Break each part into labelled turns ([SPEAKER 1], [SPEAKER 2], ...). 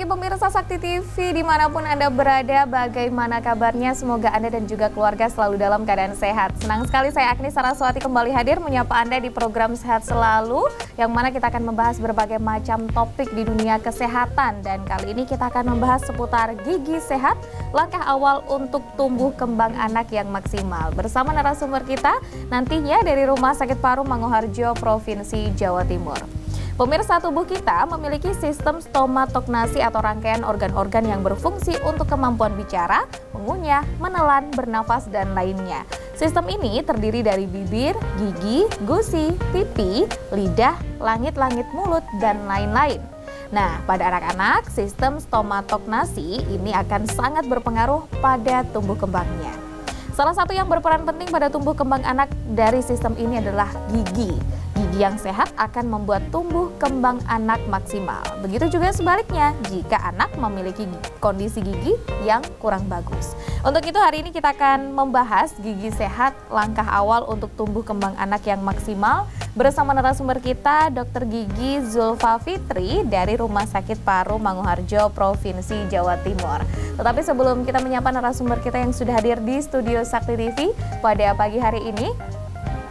[SPEAKER 1] pemirsa Sakti TV dimanapun Anda berada, bagaimana kabarnya? Semoga Anda dan juga keluarga selalu dalam keadaan sehat. Senang sekali saya Agni Saraswati kembali hadir menyapa Anda di program Sehat Selalu, yang mana kita akan membahas berbagai macam topik di dunia kesehatan. Dan kali ini kita akan membahas seputar gigi sehat, langkah awal untuk tumbuh kembang anak yang maksimal. Bersama narasumber kita nantinya dari Rumah Sakit Paru Manguharjo, Provinsi Jawa Timur. Pemirsa, tubuh kita memiliki sistem stomatognasi atau rangkaian organ-organ yang berfungsi untuk kemampuan bicara, mengunyah, menelan, bernafas, dan lainnya. Sistem ini terdiri dari bibir, gigi, gusi, pipi, lidah, langit-langit mulut, dan lain-lain. Nah, pada anak-anak, sistem stomatognasi ini akan sangat berpengaruh pada tumbuh kembangnya. Salah satu yang berperan penting pada tumbuh kembang anak dari sistem ini adalah gigi. Gigi yang sehat akan membuat tumbuh kembang anak maksimal. Begitu juga sebaliknya jika anak memiliki kondisi gigi yang kurang bagus. Untuk itu hari ini kita akan membahas gigi sehat, langkah awal untuk tumbuh kembang anak yang maksimal bersama narasumber kita Dr. Gigi Zulfa Fitri dari Rumah Sakit Paru Manguharjo, Provinsi Jawa Timur. Tetapi sebelum kita menyapa narasumber kita yang sudah hadir di studio Sakti TV pada pagi hari ini,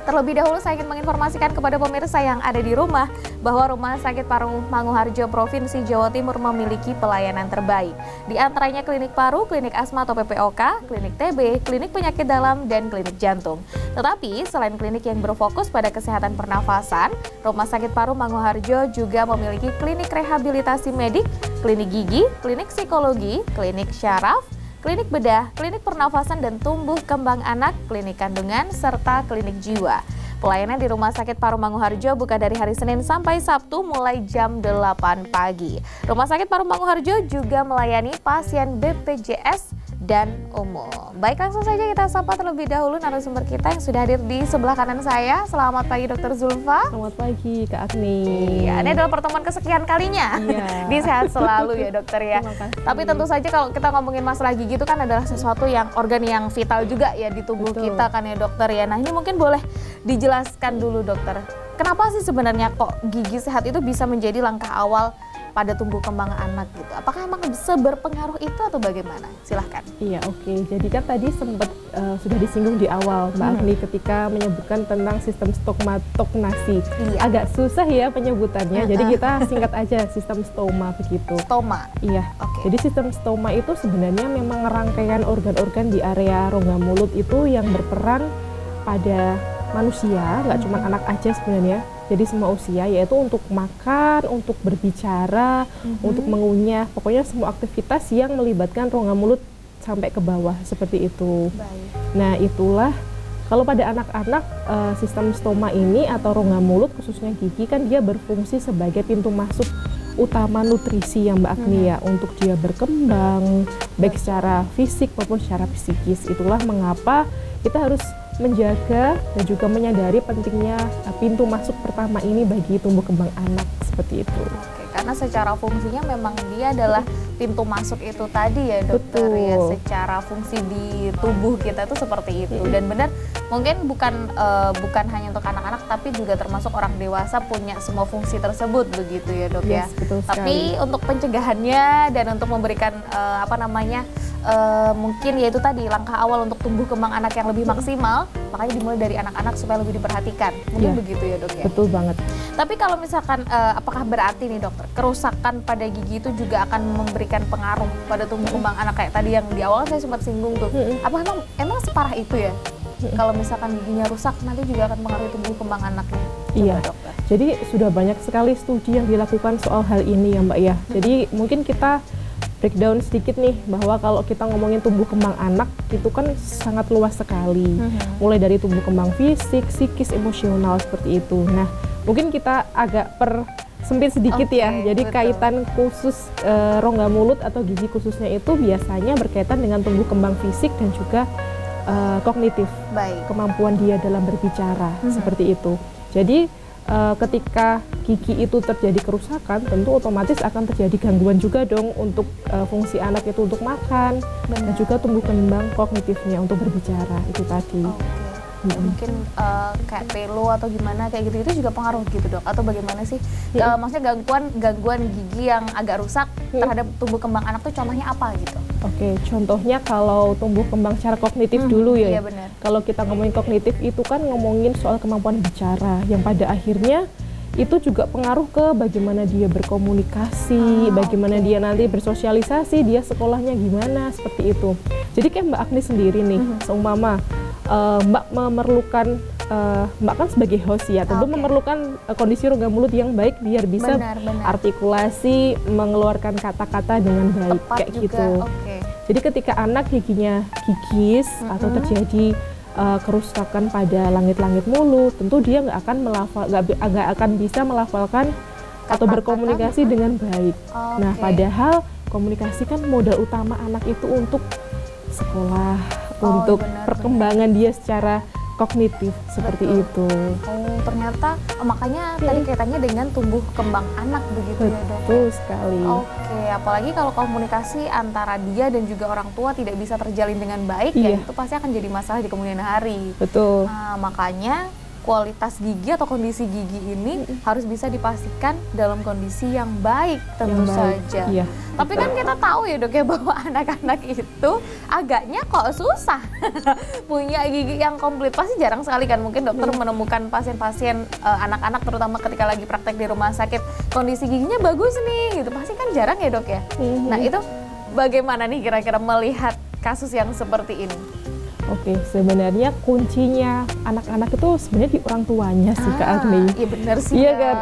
[SPEAKER 1] terlebih dahulu saya ingin menginformasikan kepada pemirsa yang ada di rumah bahwa Rumah Sakit Paru Manguharjo Provinsi Jawa Timur memiliki pelayanan terbaik. Di antaranya klinik paru, klinik asma atau PPOK, klinik TB, klinik penyakit dalam, dan klinik jantung. Tetapi selain klinik yang berfokus pada kesehatan pernafasan, Rumah Sakit Paru Manguharjo juga memiliki klinik rehabilitasi medik, klinik gigi, klinik psikologi, klinik syaraf, klinik bedah, klinik pernafasan dan tumbuh kembang anak, klinik kandungan, serta klinik jiwa. Pelayanan di Rumah Sakit Paru Manguharjo buka dari hari Senin sampai Sabtu mulai jam 8 pagi. Rumah Sakit Paru Manguharjo juga melayani pasien BPJS dan umum. Baik, langsung saja kita sapa terlebih dahulu narasumber kita yang sudah hadir di sebelah kanan saya. Selamat pagi Dr. Zulfa.
[SPEAKER 2] Selamat pagi Kak Agni.
[SPEAKER 1] Ya, ini adalah pertemuan kesekian kalinya di Sehat Selalu ya dokter ya. Tapi tentu saja kalau kita ngomongin masalah gigi itu kan adalah sesuatu yang organ yang vital juga ya di tubuh kita kan ya dokter ya. Nah ini mungkin boleh dijelaskan dulu dokter, kenapa sih sebenarnya kok gigi sehat itu bisa menjadi langkah awal pada tumbuh kembang anak gitu? Apakah emang seberpengaruh itu atau bagaimana? Silahkan.
[SPEAKER 2] Iya, oke. Jadi kan tadi sempat sudah disinggung di awal Mbak Agni ketika menyebutkan tentang sistem stomatognasi.
[SPEAKER 1] Iya.
[SPEAKER 2] Agak susah ya penyebutannya, jadi kita singkat aja sistem stoma begitu.
[SPEAKER 1] Stoma?
[SPEAKER 2] Iya.
[SPEAKER 1] Oke.
[SPEAKER 2] Jadi sistem stoma itu sebenarnya memang rangkaian organ-organ di area rongga mulut itu yang berperan pada manusia, nggak cuma anak aja sebenarnya. Jadi semua usia, yaitu untuk makan, untuk berbicara, untuk mengunyah, pokoknya semua aktivitas yang melibatkan rongga mulut sampai ke bawah seperti itu.
[SPEAKER 1] Baik.
[SPEAKER 2] Nah itulah kalau pada anak-anak sistem stoma ini atau rongga mulut khususnya gigi kan dia berfungsi sebagai pintu masuk utama nutrisi yang Mbak Agni ya, untuk dia berkembang baik secara fisik maupun secara psikis. Itulah mengapa kita harus menjaga dan juga menyadari pentingnya pintu masuk pertama ini bagi tumbuh kembang anak seperti itu.
[SPEAKER 1] Oke, karena secara fungsinya memang dia adalah pintu masuk itu tadi ya dokter.
[SPEAKER 2] Betul.
[SPEAKER 1] Ya, secara fungsi di tubuh kita itu seperti itu. Dan benar mungkin bukan hanya untuk anak-anak tapi juga termasuk orang dewasa punya semua fungsi tersebut begitu ya dok ya.
[SPEAKER 2] Betul
[SPEAKER 1] tapi
[SPEAKER 2] sekali.
[SPEAKER 1] untuk pencegahannya dan untuk memberikan mungkin yaitu tadi langkah awal untuk tumbuh kembang anak yang lebih maksimal, makanya dimulai dari anak-anak supaya lebih diperhatikan. Mungkin begitu ya dok ya.
[SPEAKER 2] Betul banget.
[SPEAKER 1] Tapi kalau misalkan apakah berarti nih dokter, kerusakan pada gigi itu juga akan memberikan pengaruh pada tumbuh kembang anak kayak tadi yang di awal saya sempat singgung tuh. Apa emang separah itu ya? Kalau misalkan giginya rusak nanti juga akan mengaruhi tumbuh kembang anaknya.
[SPEAKER 2] Iya,
[SPEAKER 1] dokter.
[SPEAKER 2] Jadi sudah banyak sekali studi yang dilakukan soal hal ini ya Mbak ya. Jadi mungkin kita breakdown sedikit nih, bahwa kalau kita ngomongin tumbuh kembang anak itu kan sangat luas sekali. Mulai dari tumbuh kembang fisik, psikis, emosional seperti itu. Nah mungkin kita agak sempit sedikit ya. Jadi
[SPEAKER 1] betul.
[SPEAKER 2] kaitan khusus rongga mulut atau gigi khususnya itu biasanya berkaitan dengan tumbuh kembang fisik dan juga kognitif.
[SPEAKER 1] Baik.
[SPEAKER 2] Kemampuan dia dalam berbicara seperti itu. Jadi ketika gigi itu terjadi kerusakan, tentu otomatis akan terjadi gangguan juga dong untuk fungsi anak itu untuk makan dan juga tumbuh kembang kognitifnya untuk berbicara itu tadi.
[SPEAKER 1] Mungkin kayak pelo atau gimana kayak gitu itu juga pengaruh gitu dok? Atau bagaimana sih? Maksudnya gangguan gigi yang agak rusak terhadap tumbuh kembang anak tuh contohnya apa gitu?
[SPEAKER 2] Oke, contohnya kalau tumbuh kembang secara kognitif dulu ya.
[SPEAKER 1] Iya benar.
[SPEAKER 2] Kalau kita ngomongin kognitif itu kan ngomongin soal kemampuan bicara yang pada akhirnya itu juga pengaruh ke bagaimana dia berkomunikasi, bagaimana dia nanti bersosialisasi, dia sekolahnya gimana, seperti itu. Jadi kayak Mbak Agni sendiri nih, seumpama Mbak memerlukan, Mbak kan sebagai host ya, tentu memerlukan kondisi rongga mulut yang baik biar bisa artikulasi, mengeluarkan kata-kata dengan baik. Tepat kayak juga. Gitu. Jadi ketika anak giginya gigis atau terjadi kerusakan pada langit-langit mulut, tentu dia nggak akan bisa melafalkan atau berkomunikasi dengan baik. Nah, padahal komunikasi kan modal utama anak itu untuk sekolah, untuk perkembangan dia secara kognitif seperti itu.
[SPEAKER 1] Oh, ternyata makanya tadi kaitannya dengan tumbuh kembang anak begitu ya dok?
[SPEAKER 2] Betul sekali.
[SPEAKER 1] Oke, apalagi kalau komunikasi antara dia dan juga orang tua tidak bisa terjalin dengan baik ya itu pasti akan jadi masalah di kemudian hari.
[SPEAKER 2] Betul.
[SPEAKER 1] Nah, makanya kualitas gigi atau kondisi gigi ini harus bisa dipastikan dalam kondisi yang baik tentu saja. Iya. Tapi kan kita tahu ya dok ya bahwa anak-anak itu agaknya kok susah punya gigi yang komplit. Pasti jarang sekali kan mungkin dokter menemukan pasien-pasien anak-anak terutama ketika lagi praktek di rumah sakit kondisi giginya bagus nih gitu. Pasti kan jarang ya dok ya. Nah itu bagaimana nih kira-kira melihat kasus yang seperti ini?
[SPEAKER 2] Oke, sebenarnya kuncinya anak-anak itu sebenarnya di orang tuanya sih Kak Agni.
[SPEAKER 1] Iya benar sih.
[SPEAKER 2] Iya kan,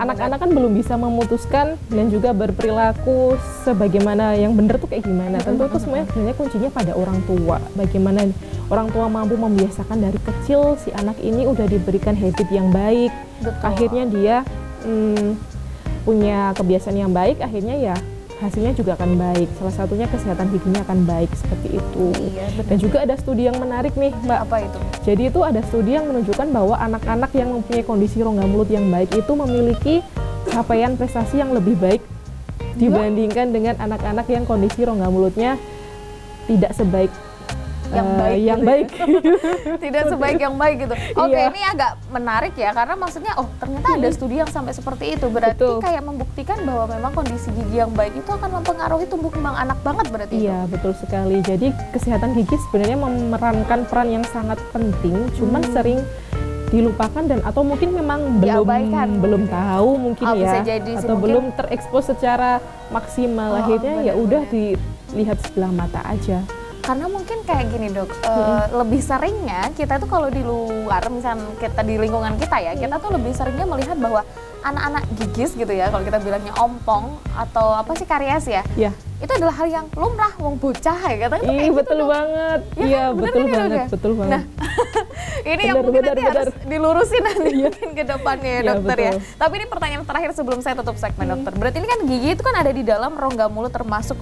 [SPEAKER 2] anak-anak kan belum bisa memutuskan dan juga berperilaku sebagaimana yang benar tuh kayak gimana. Tentu itu semuanya sebenarnya kuncinya pada orang tua. Bagaimana orang tua mampu membiasakan dari kecil si anak ini udah diberikan habit yang baik. Betul. Akhirnya dia punya kebiasaan yang baik, akhirnya ya hasilnya juga akan baik. Salah satunya kesehatan giginya akan baik seperti itu. Iya, dan juga ada studi yang menarik nih, Mbak.
[SPEAKER 1] Apa itu?
[SPEAKER 2] Jadi itu ada studi yang menunjukkan bahwa anak-anak yang mempunyai kondisi rongga mulut yang baik itu memiliki capaian prestasi yang lebih baik dibandingkan dengan anak-anak yang kondisi rongga mulutnya tidak sebaik yang baik.
[SPEAKER 1] Tidak sebaik yang baik gitu. Oke, ini agak menarik ya karena maksudnya ternyata ada studi yang sampai seperti itu. Berarti kayak membuktikan bahwa memang kondisi gigi yang baik itu akan mempengaruhi tumbuh kembang anak banget berarti.
[SPEAKER 2] Iya, betul sekali. Jadi kesehatan gigi sebenarnya memerankan peran yang sangat penting, cuman sering dilupakan dan atau mungkin memang belum tahu mungkin ya atau belum terekspos secara maksimal. Akhirnya ya udah dilihat sebelah mata aja.
[SPEAKER 1] Karena mungkin kayak gini dok, lebih seringnya kita tuh kalau di luar, misalnya kita di lingkungan kita ya, kita tuh lebih seringnya melihat bahwa anak-anak gigis gitu ya, kalau kita bilangnya ompong atau apa sih karies ya, itu adalah hal yang lumrah, wong bocah ya katanya.
[SPEAKER 2] Iya betul gitu banget, iya betul banget, betul banget.
[SPEAKER 1] Nah, ini yang mungkin nanti harus dilurusin nanti mungkin ke depannya ya dokter ya. Tapi ini pertanyaan terakhir sebelum saya tutup segmen dokter. Berarti ini kan gigi itu kan ada di dalam rongga mulut termasuk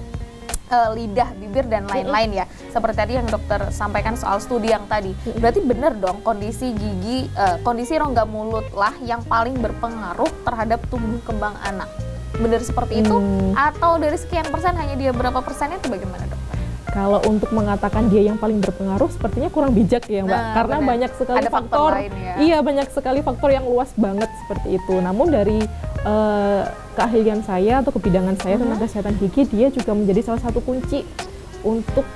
[SPEAKER 1] lidah, bibir dan lain-lain ya. Seperti tadi yang dokter sampaikan soal studi yang tadi. Berarti benar dong kondisi gigi, kondisi rongga mulut lah yang paling berpengaruh terhadap tumbuh kembang anak. Benar seperti itu? Atau dari sekian persen hanya dia berapa persennya itu bagaimana dokter?
[SPEAKER 2] Kalau untuk mengatakan dia yang paling berpengaruh sepertinya kurang bijak ya Mbak, karena banyak sekali faktor lain, ya? Iya banyak sekali faktor yang luas banget seperti itu. Namun dari keahlian saya atau kebidangan saya tentang kesehatan gigi, dia juga menjadi salah satu kunci untuk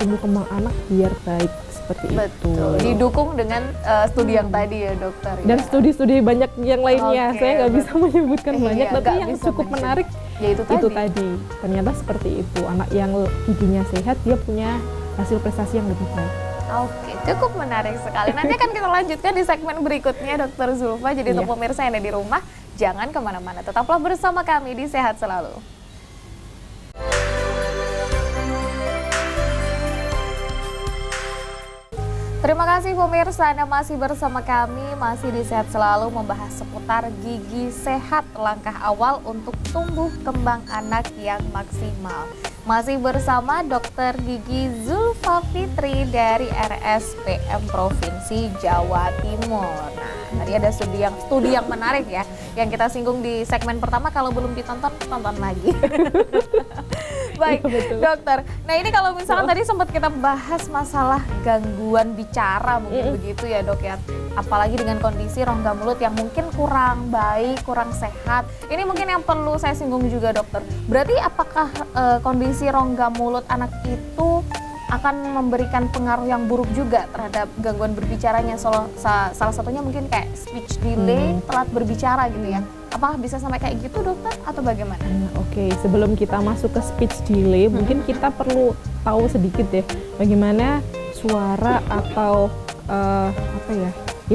[SPEAKER 2] tumbuh kembang anak biar baik seperti itu.
[SPEAKER 1] Didukung dengan studi yang tadi ya dokter.
[SPEAKER 2] Dan studi-studi banyak yang lainnya, saya nggak bisa menyebutkan banyak, tapi yang cukup menarik
[SPEAKER 1] ya itu
[SPEAKER 2] tadi. Ternyata seperti itu, anak yang giginya sehat dia punya hasil prestasi yang lebih baik.
[SPEAKER 1] Oke, cukup menarik sekali. Nanti akan kita lanjutkan di segmen berikutnya Dokter Zulfa. Jadi untuk pemirsa yang ada di rumah, jangan kemana-mana. Tetaplah bersama kami di Sehat Selalu. Terima kasih pemirsa, Anda masih bersama kami, masih di Sehat Selalu membahas seputar gigi sehat, langkah awal untuk tumbuh kembang anak yang maksimal. Masih bersama Dr. Gigi Zulfa Fitri dari RSPM Provinsi Jawa Timur. Nah, tadi ada studi yang menarik ya, yang kita singgung di segmen pertama. Kalau belum ditonton, tonton lagi. Baik, dokter. Nah, ini kalau misalkan tadi sempat kita bahas masalah gangguan bicara mungkin begitu ya, Dok ya. Apalagi dengan kondisi rongga mulut yang mungkin kurang baik, kurang sehat. Ini mungkin yang perlu saya singgung juga, dokter. Berarti apakah kondisi rongga mulut anak itu akan memberikan pengaruh yang buruk juga terhadap gangguan berbicaranya? Salah satunya mungkin kayak speech delay, telat berbicara gitu ya. Apakah bisa sampai kayak gitu, dokter, atau bagaimana?
[SPEAKER 2] Oke, sebelum kita masuk ke speech delay, mungkin kita perlu tahu sedikit deh bagaimana suara atau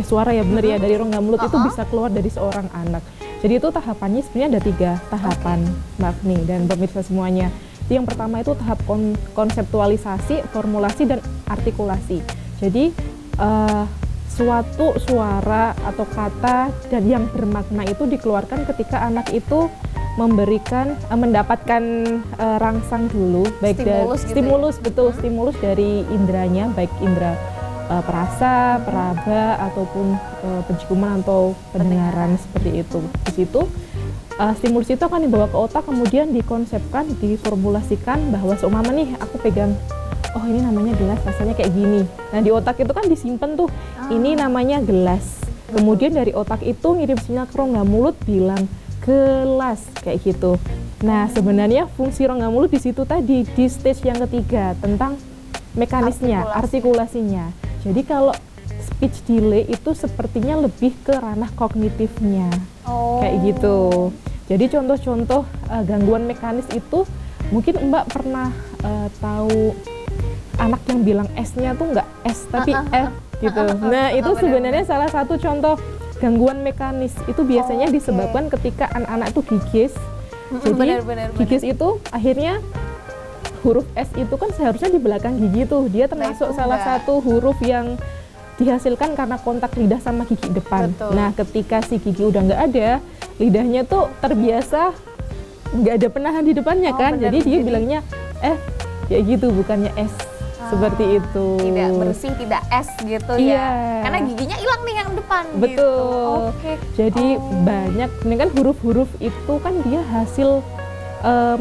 [SPEAKER 2] suara ya benar ya dari rongga mulut itu bisa keluar dari seorang anak. Jadi itu tahapannya sebenarnya ada 3 tahapan, Mbak Agni dan pemirsa semuanya. Yang pertama itu tahap konseptualisasi, formulasi, dan artikulasi. Jadi suatu suara atau kata dan yang bermakna itu dikeluarkan ketika anak itu mendapatkan rangsang dulu, baik stimulus dari indranya, baik indera perasa, peraba, ataupun penciuman atau pendengaran seperti itu. Di situ stimulus itu akan dibawa ke otak, kemudian dikonsepkan, diformulasikan bahwa seumpama nih aku pegang, oh ini namanya gelas, rasanya kayak gini. Nah di otak itu kan disimpan tuh, ini namanya gelas. Kemudian dari otak itu ngirim sinyal ke rongga mulut bilang gelas kayak gitu. Nah sebenarnya fungsi rongga mulut di situ tadi di stage yang ketiga tentang mekanisnya, artikulasinya. Jadi kalau speech delay itu sepertinya lebih ke ranah kognitifnya, kayak gitu. Jadi contoh-contoh gangguan mekanis itu mungkin Mbak pernah tahu anak yang bilang S-nya tuh nggak S tapi F gitu. Nah itu sebenarnya salah satu contoh gangguan mekanis. Itu biasanya disebabkan ketika anak-anak itu gigis. Jadi gigis itu akhirnya huruf S itu kan seharusnya di belakang gigi tuh. Dia termasuk salah satu huruf yang dihasilkan karena kontak lidah sama gigi depan. Nah ketika si gigi udah nggak ada, lidahnya tuh terbiasa nggak ada penahan di depannya kan. Jadi dia bilangnya kayak gitu, bukannya S. Seperti itu.
[SPEAKER 1] Tidak bersih, tidak S gitu ya. Karena giginya hilang nih yang depan.
[SPEAKER 2] Betul.
[SPEAKER 1] Gitu.
[SPEAKER 2] Jadi banyak, ini kan huruf-huruf itu kan dia hasil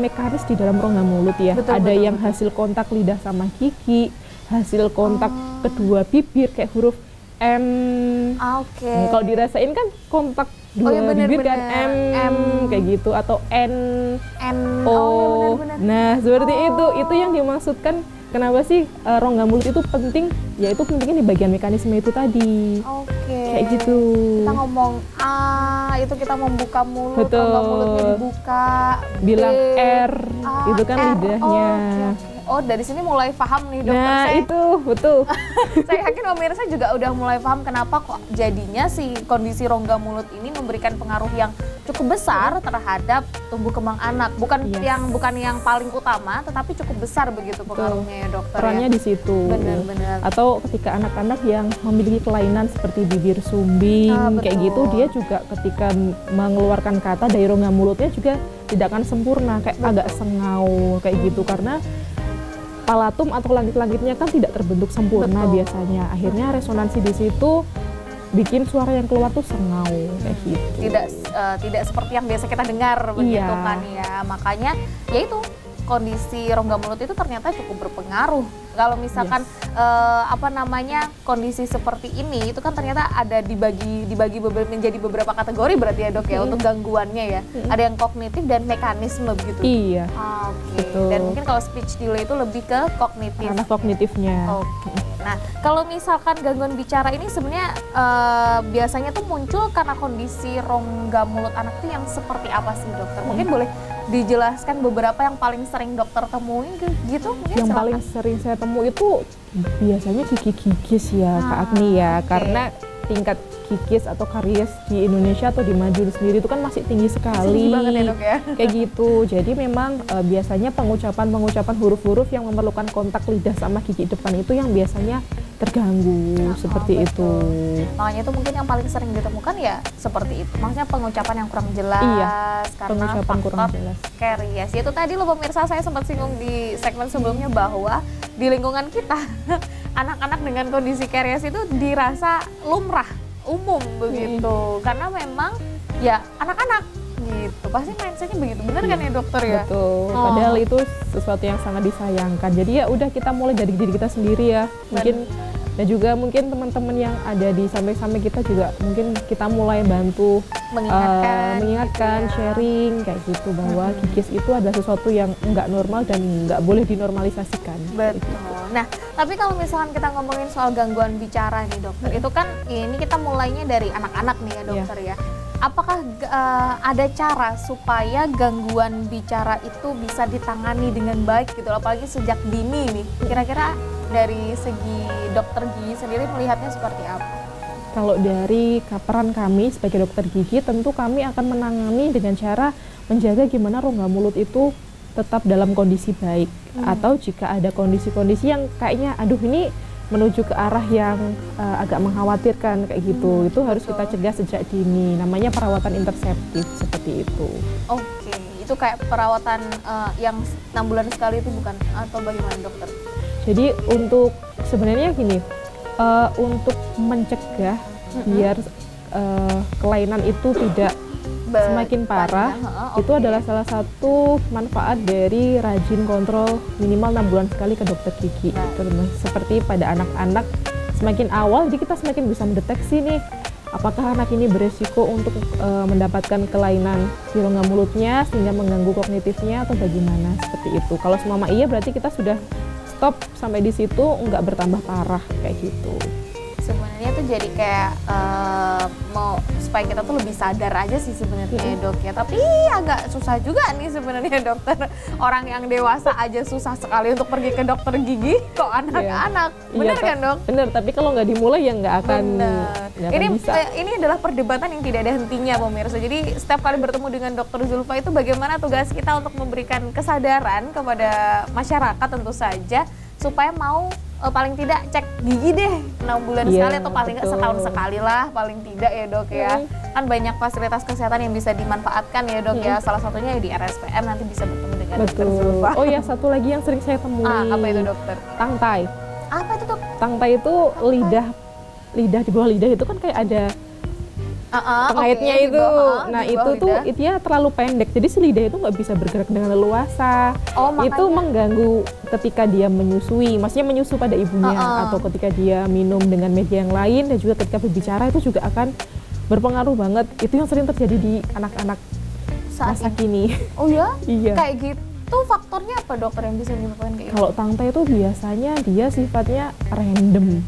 [SPEAKER 2] mekanis di dalam rongga mulut ya. Ada yang hasil kontak lidah sama gigi, hasil kontak kedua bibir kayak huruf M. Kalau dirasain kan kontak dua bibir kan M kayak gitu, atau N O. Nah seperti itu yang dimaksudkan. Kenapa sih rongga mulut itu penting? Ya itu pentingnya di bagian mekanisme itu tadi. Kayak gitu.
[SPEAKER 1] Kita ngomong itu kita membuka mulut, rongga mulutnya dibuka.
[SPEAKER 2] Bilang R, itu kan lidahnya.
[SPEAKER 1] Oh dari sini mulai paham nih dokter.
[SPEAKER 2] Nah itu betul.
[SPEAKER 1] Saya yakin pemirsa juga udah mulai paham kenapa kok jadinya si kondisi rongga mulut ini memberikan pengaruh yang cukup besar terhadap tumbuh kembang anak. Bukan yang paling utama, tetapi cukup besar begitu pengaruhnya ya dokter.
[SPEAKER 2] Perannya di situ.
[SPEAKER 1] Benar-benar.
[SPEAKER 2] Atau ketika anak-anak yang memiliki kelainan seperti bibir sumbing kayak gitu, dia juga ketika mengeluarkan kata dari rongga mulutnya juga tidak akan sempurna, kayak agak sengau kayak gitu karena palatum atau langit-langitnya kan tidak terbentuk sempurna biasanya. Akhirnya resonansi di situ bikin suara yang keluar tuh sengau kayak gitu.
[SPEAKER 1] Tidak seperti yang biasa kita dengar begitu kan ya. Makanya yaitu kondisi rongga mulut itu ternyata cukup berpengaruh. Kalau misalkan kondisi seperti ini itu kan ternyata ada dibagi menjadi beberapa kategori berarti ya dok ya untuk gangguannya ya. Ada yang kognitif dan mekanisme begitu.
[SPEAKER 2] Iya.
[SPEAKER 1] Betul. Dan mungkin kalau speech delay itu lebih ke kognitif.
[SPEAKER 2] Karena kognitifnya.
[SPEAKER 1] Nah kalau misalkan gangguan bicara ini sebenarnya biasanya tuh muncul karena kondisi rongga mulut anak itu yang seperti apa sih dokter? Mungkin boleh dijelaskan beberapa yang paling sering dokter temuin gitu?
[SPEAKER 2] Yang paling sering saya temui itu biasanya gigi-gigis ya Kak Agni ya, karena tingkat gigis atau karies di Indonesia atau di Madiun sendiri itu kan masih tinggi sekali.
[SPEAKER 1] Tinggi banget ya dok ya?
[SPEAKER 2] Kayak gitu, jadi memang biasanya pengucapan huruf-huruf yang memerlukan kontak lidah sama gigi depan itu yang biasanya terganggu seperti
[SPEAKER 1] betul.
[SPEAKER 2] itu.
[SPEAKER 1] Makanya itu mungkin yang paling sering ditemukan ya seperti itu. Maksudnya pengucapan yang kurang jelas,
[SPEAKER 2] Iya,
[SPEAKER 1] karena
[SPEAKER 2] pengucapan kurang
[SPEAKER 1] faktor
[SPEAKER 2] jelas.
[SPEAKER 1] karies. Itu tadi loh pemirsa, saya sempat singgung di segmen sebelumnya bahwa di lingkungan kita anak-anak dengan kondisi karies itu dirasa lumrah, umum begitu. Karena memang ya anak-anak gitu. Pasti mindsetnya begitu. Benar kan ya dokter ya?
[SPEAKER 2] Betul. Padahal itu sesuatu yang sangat disayangkan. Jadi ya udah, kita mulai dari diri kita sendiri ya. Mungkin dan juga mungkin teman-teman yang ada di samping-samping kita juga mungkin kita mulai bantu mengingatkan,
[SPEAKER 1] gitu ya.
[SPEAKER 2] sharing kayak gitu, bahwa gigis itu adalah sesuatu yang nggak normal dan nggak boleh dinormalisasikan.
[SPEAKER 1] Betul. Nah, tapi kalau misalkan kita ngomongin soal gangguan bicara nih dokter, itu kan ini kita mulainya dari anak-anak nih ya dokter ya. Apakah ada cara supaya gangguan bicara itu bisa ditangani dengan baik gitu, apalagi sejak dini nih? Kira-kira dari segi dokter gigi sendiri melihatnya seperti apa?
[SPEAKER 2] Kalau dari peran kami sebagai dokter gigi, tentu kami akan menangani dengan cara menjaga gimana rongga mulut itu tetap dalam kondisi baik. Atau jika ada kondisi-kondisi yang kayaknya aduh ini menuju ke arah yang agak mengkhawatirkan kayak gitu, itu harus kita cegah sejak dini. Namanya perawatan interseptif seperti itu.
[SPEAKER 1] Oke, itu kayak perawatan yang 6 bulan sekali itu bukan? Atau bagaimana dokter?
[SPEAKER 2] Jadi untuk sebenarnya gini, untuk mencegah biar kelainan itu tidak semakin parah, itu adalah salah satu manfaat dari rajin kontrol minimal 6 bulan sekali ke dokter gigi. Seperti pada anak-anak, semakin awal jadi kita semakin bisa mendeteksi nih apakah anak ini beresiko untuk mendapatkan kelainan di rongga mulutnya sehingga mengganggu kognitifnya atau bagaimana, seperti itu. Kalau semua iya berarti kita sudah stop sampai di situ, nggak bertambah parah kayak gitu.
[SPEAKER 1] Sebenarnya tuh jadi kayak mau supaya kita tuh lebih sadar aja sih sebenarnya dok ya. Tapi agak susah juga nih sebenarnya dokter. Orang yang dewasa aja susah sekali untuk pergi ke dokter gigi, kok anak-anak. Bener kan dok?
[SPEAKER 2] Bener, tapi kalau nggak dimulai ya nggak akan bisa.
[SPEAKER 1] Ini adalah perdebatan yang tidak ada hentinya pemirsa. Jadi setiap kali bertemu dengan dokter Zulfa itu bagaimana tugas kita untuk memberikan kesadaran kepada masyarakat tentu saja, supaya mau paling tidak cek gigi deh 6 bulan sekali atau paling nggak setahun sekali lah paling tidak ya dok ya. Kan banyak fasilitas kesehatan yang bisa dimanfaatkan ya dok ya. Salah satunya ya di RSPM, nanti bisa bertemu dengan dokter Zulfa.
[SPEAKER 2] Oh ya, satu lagi yang sering saya temui.
[SPEAKER 1] Apa itu dokter?
[SPEAKER 2] Tangtai.
[SPEAKER 1] Apa itu dok?
[SPEAKER 2] Tangtai itu lidah di bawah lidah itu kan kayak ada pengaitnya itu. Nah itu tuh dia terlalu pendek, jadi si lidah itu nggak bisa bergerak dengan leluasa. Itu mengganggu ketika dia menyusui, maksudnya menyusu pada ibunya, atau ketika dia minum dengan media yang lain, dan juga ketika berbicara itu juga akan berpengaruh banget. Itu yang sering terjadi di anak-anak masa kini.
[SPEAKER 1] Oh ya?
[SPEAKER 2] Iya.
[SPEAKER 1] Kayak gitu faktornya apa dokter yang bisa menyebabkan kayak gitu?
[SPEAKER 2] Kalau tangtai itu biasanya dia sifatnya random.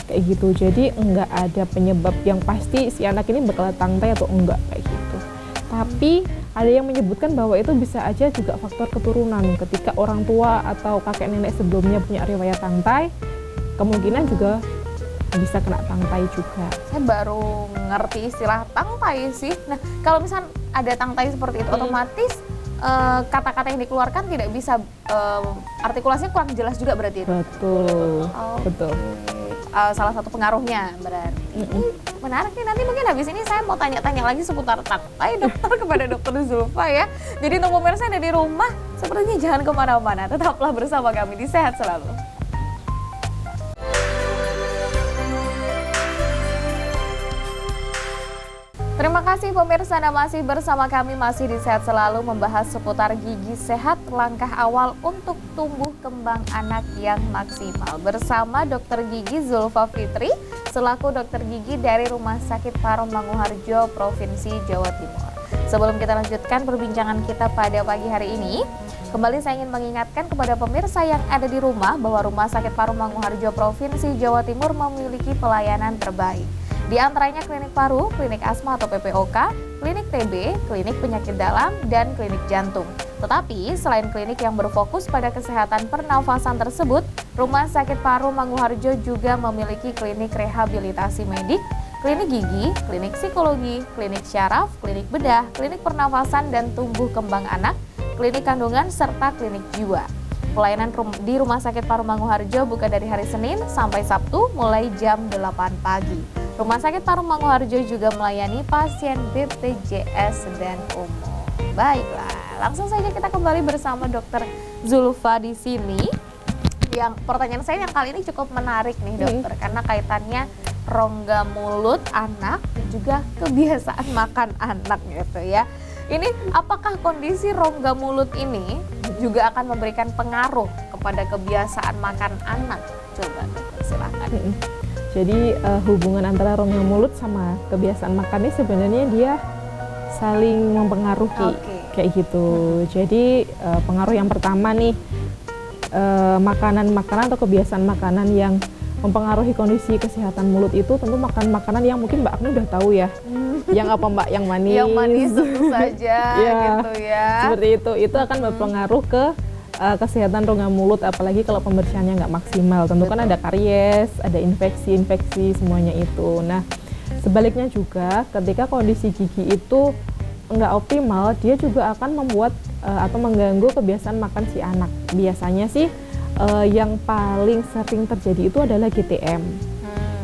[SPEAKER 2] Kayak gitu, jadi enggak ada penyebab yang pasti si anak ini bakal tangtai atau enggak kayak gitu. Tapi ada yang menyebutkan bahwa itu bisa aja juga faktor keturunan. Ketika orang tua atau kakek nenek sebelumnya punya riwayat tangtai, kemungkinan juga bisa kena tangtai juga.
[SPEAKER 1] Saya baru ngerti istilah tangtai sih. Nah, kalau misalnya ada tangtai seperti itu, otomatis kata-kata yang dikeluarkan tidak bisa, artikulasinya kurang jelas juga berarti itu?
[SPEAKER 2] Betul, betul.
[SPEAKER 1] Salah satu pengaruhnya berarti. Menarik nih, nanti mungkin habis ini saya mau tanya-tanya lagi seputar tangtai dokter kepada dokter Zulfa ya. Jadi untuk pemirsa yang ada di rumah, sepertinya jangan kemana-mana, tetaplah bersama kami di Sehat Selalu. Terima kasih pemirsa, Anda masih bersama kami, masih di Sehat Selalu, membahas seputar gigi sehat, langkah awal untuk tumbuh kembang anak yang maksimal. Bersama Dokter Gigi Zulfa Fitri, selaku dokter gigi dari Rumah Sakit Paru Manguharjo, Provinsi Jawa Timur. Sebelum kita lanjutkan perbincangan kita pada pagi hari ini, kembali saya ingin mengingatkan kepada pemirsa yang ada di rumah bahwa Rumah Sakit Paru Manguharjo, Provinsi Jawa Timur memiliki pelayanan terbaik. Di antaranya klinik paru, klinik asma atau PPOK, klinik TB, klinik penyakit dalam, dan klinik jantung. Tetapi selain klinik yang berfokus pada kesehatan pernafasan tersebut, Rumah Sakit Paru Manguharjo juga memiliki klinik rehabilitasi medik, klinik gigi, klinik psikologi, klinik syaraf, klinik bedah, klinik pernafasan dan tumbuh kembang anak, klinik kandungan, serta klinik jiwa. Pelayanan di Rumah Sakit Paru Manguharjo buka dari hari Senin sampai Sabtu mulai jam 8 pagi. Rumah Sakit Paru Manguharjo juga melayani pasien BPJS dan umum. Baiklah, langsung saja kita kembali bersama Dokter Zulfa di sini. Yang pertanyaan saya yang kali ini cukup menarik nih dokter, karena kaitannya rongga mulut anak dan juga kebiasaan makan anak gitu ya. Ini apakah kondisi rongga mulut ini juga akan memberikan pengaruh kepada kebiasaan makan anak? Coba dokter silakan.
[SPEAKER 2] Jadi hubungan antara rongga mulut sama kebiasaan makannya sebenarnya dia saling mempengaruhi, kayak gitu. Jadi pengaruh yang pertama nih, makanan-makanan atau kebiasaan makanan yang mempengaruhi kondisi kesehatan mulut itu tentu makan makanan yang mungkin Mbak Agni udah tahu ya. Yang apa Mbak? Yang manis.
[SPEAKER 1] Yang manis tentu saja gitu ya.
[SPEAKER 2] Seperti itu akan berpengaruh ke kesehatan rongga mulut, apalagi kalau pembersihannya nggak maksimal. Tentu kan ada karies, ada infeksi semuanya itu. Nah, sebaliknya juga ketika kondisi gigi itu nggak optimal, dia juga akan membuat atau mengganggu kebiasaan makan si anak. Biasanya sih yang paling sering terjadi itu adalah GTM.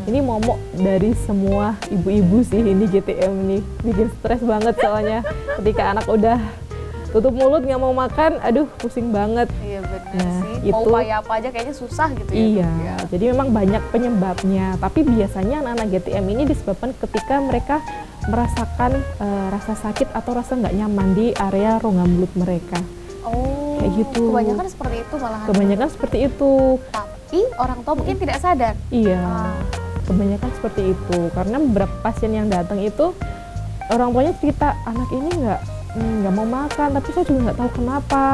[SPEAKER 2] Ini momok dari semua ibu-ibu sih, ini GTM nih bikin stres banget soalnya ketika anak udah tutup mulut nggak mau makan, aduh pusing banget.
[SPEAKER 1] Iya benar sih, mau upaya apa aja kayaknya susah gitu ya.
[SPEAKER 2] Iya, jadi memang banyak penyebabnya, tapi biasanya anak-anak GTM ini disebabkan ketika mereka merasakan rasa sakit atau rasa nggak nyaman di area rongga mulut mereka.
[SPEAKER 1] Oh,
[SPEAKER 2] kayak gitu.
[SPEAKER 1] Kebanyakan seperti itu malahan.
[SPEAKER 2] Kebanyakan seperti itu.
[SPEAKER 1] Tapi orang tua mungkin tidak sadar.
[SPEAKER 2] Iya, kebanyakan seperti itu. Karena beberapa pasien yang datang itu orang tuanya cerita anak ini nggak mau makan, tapi saya juga nggak tahu kenapa.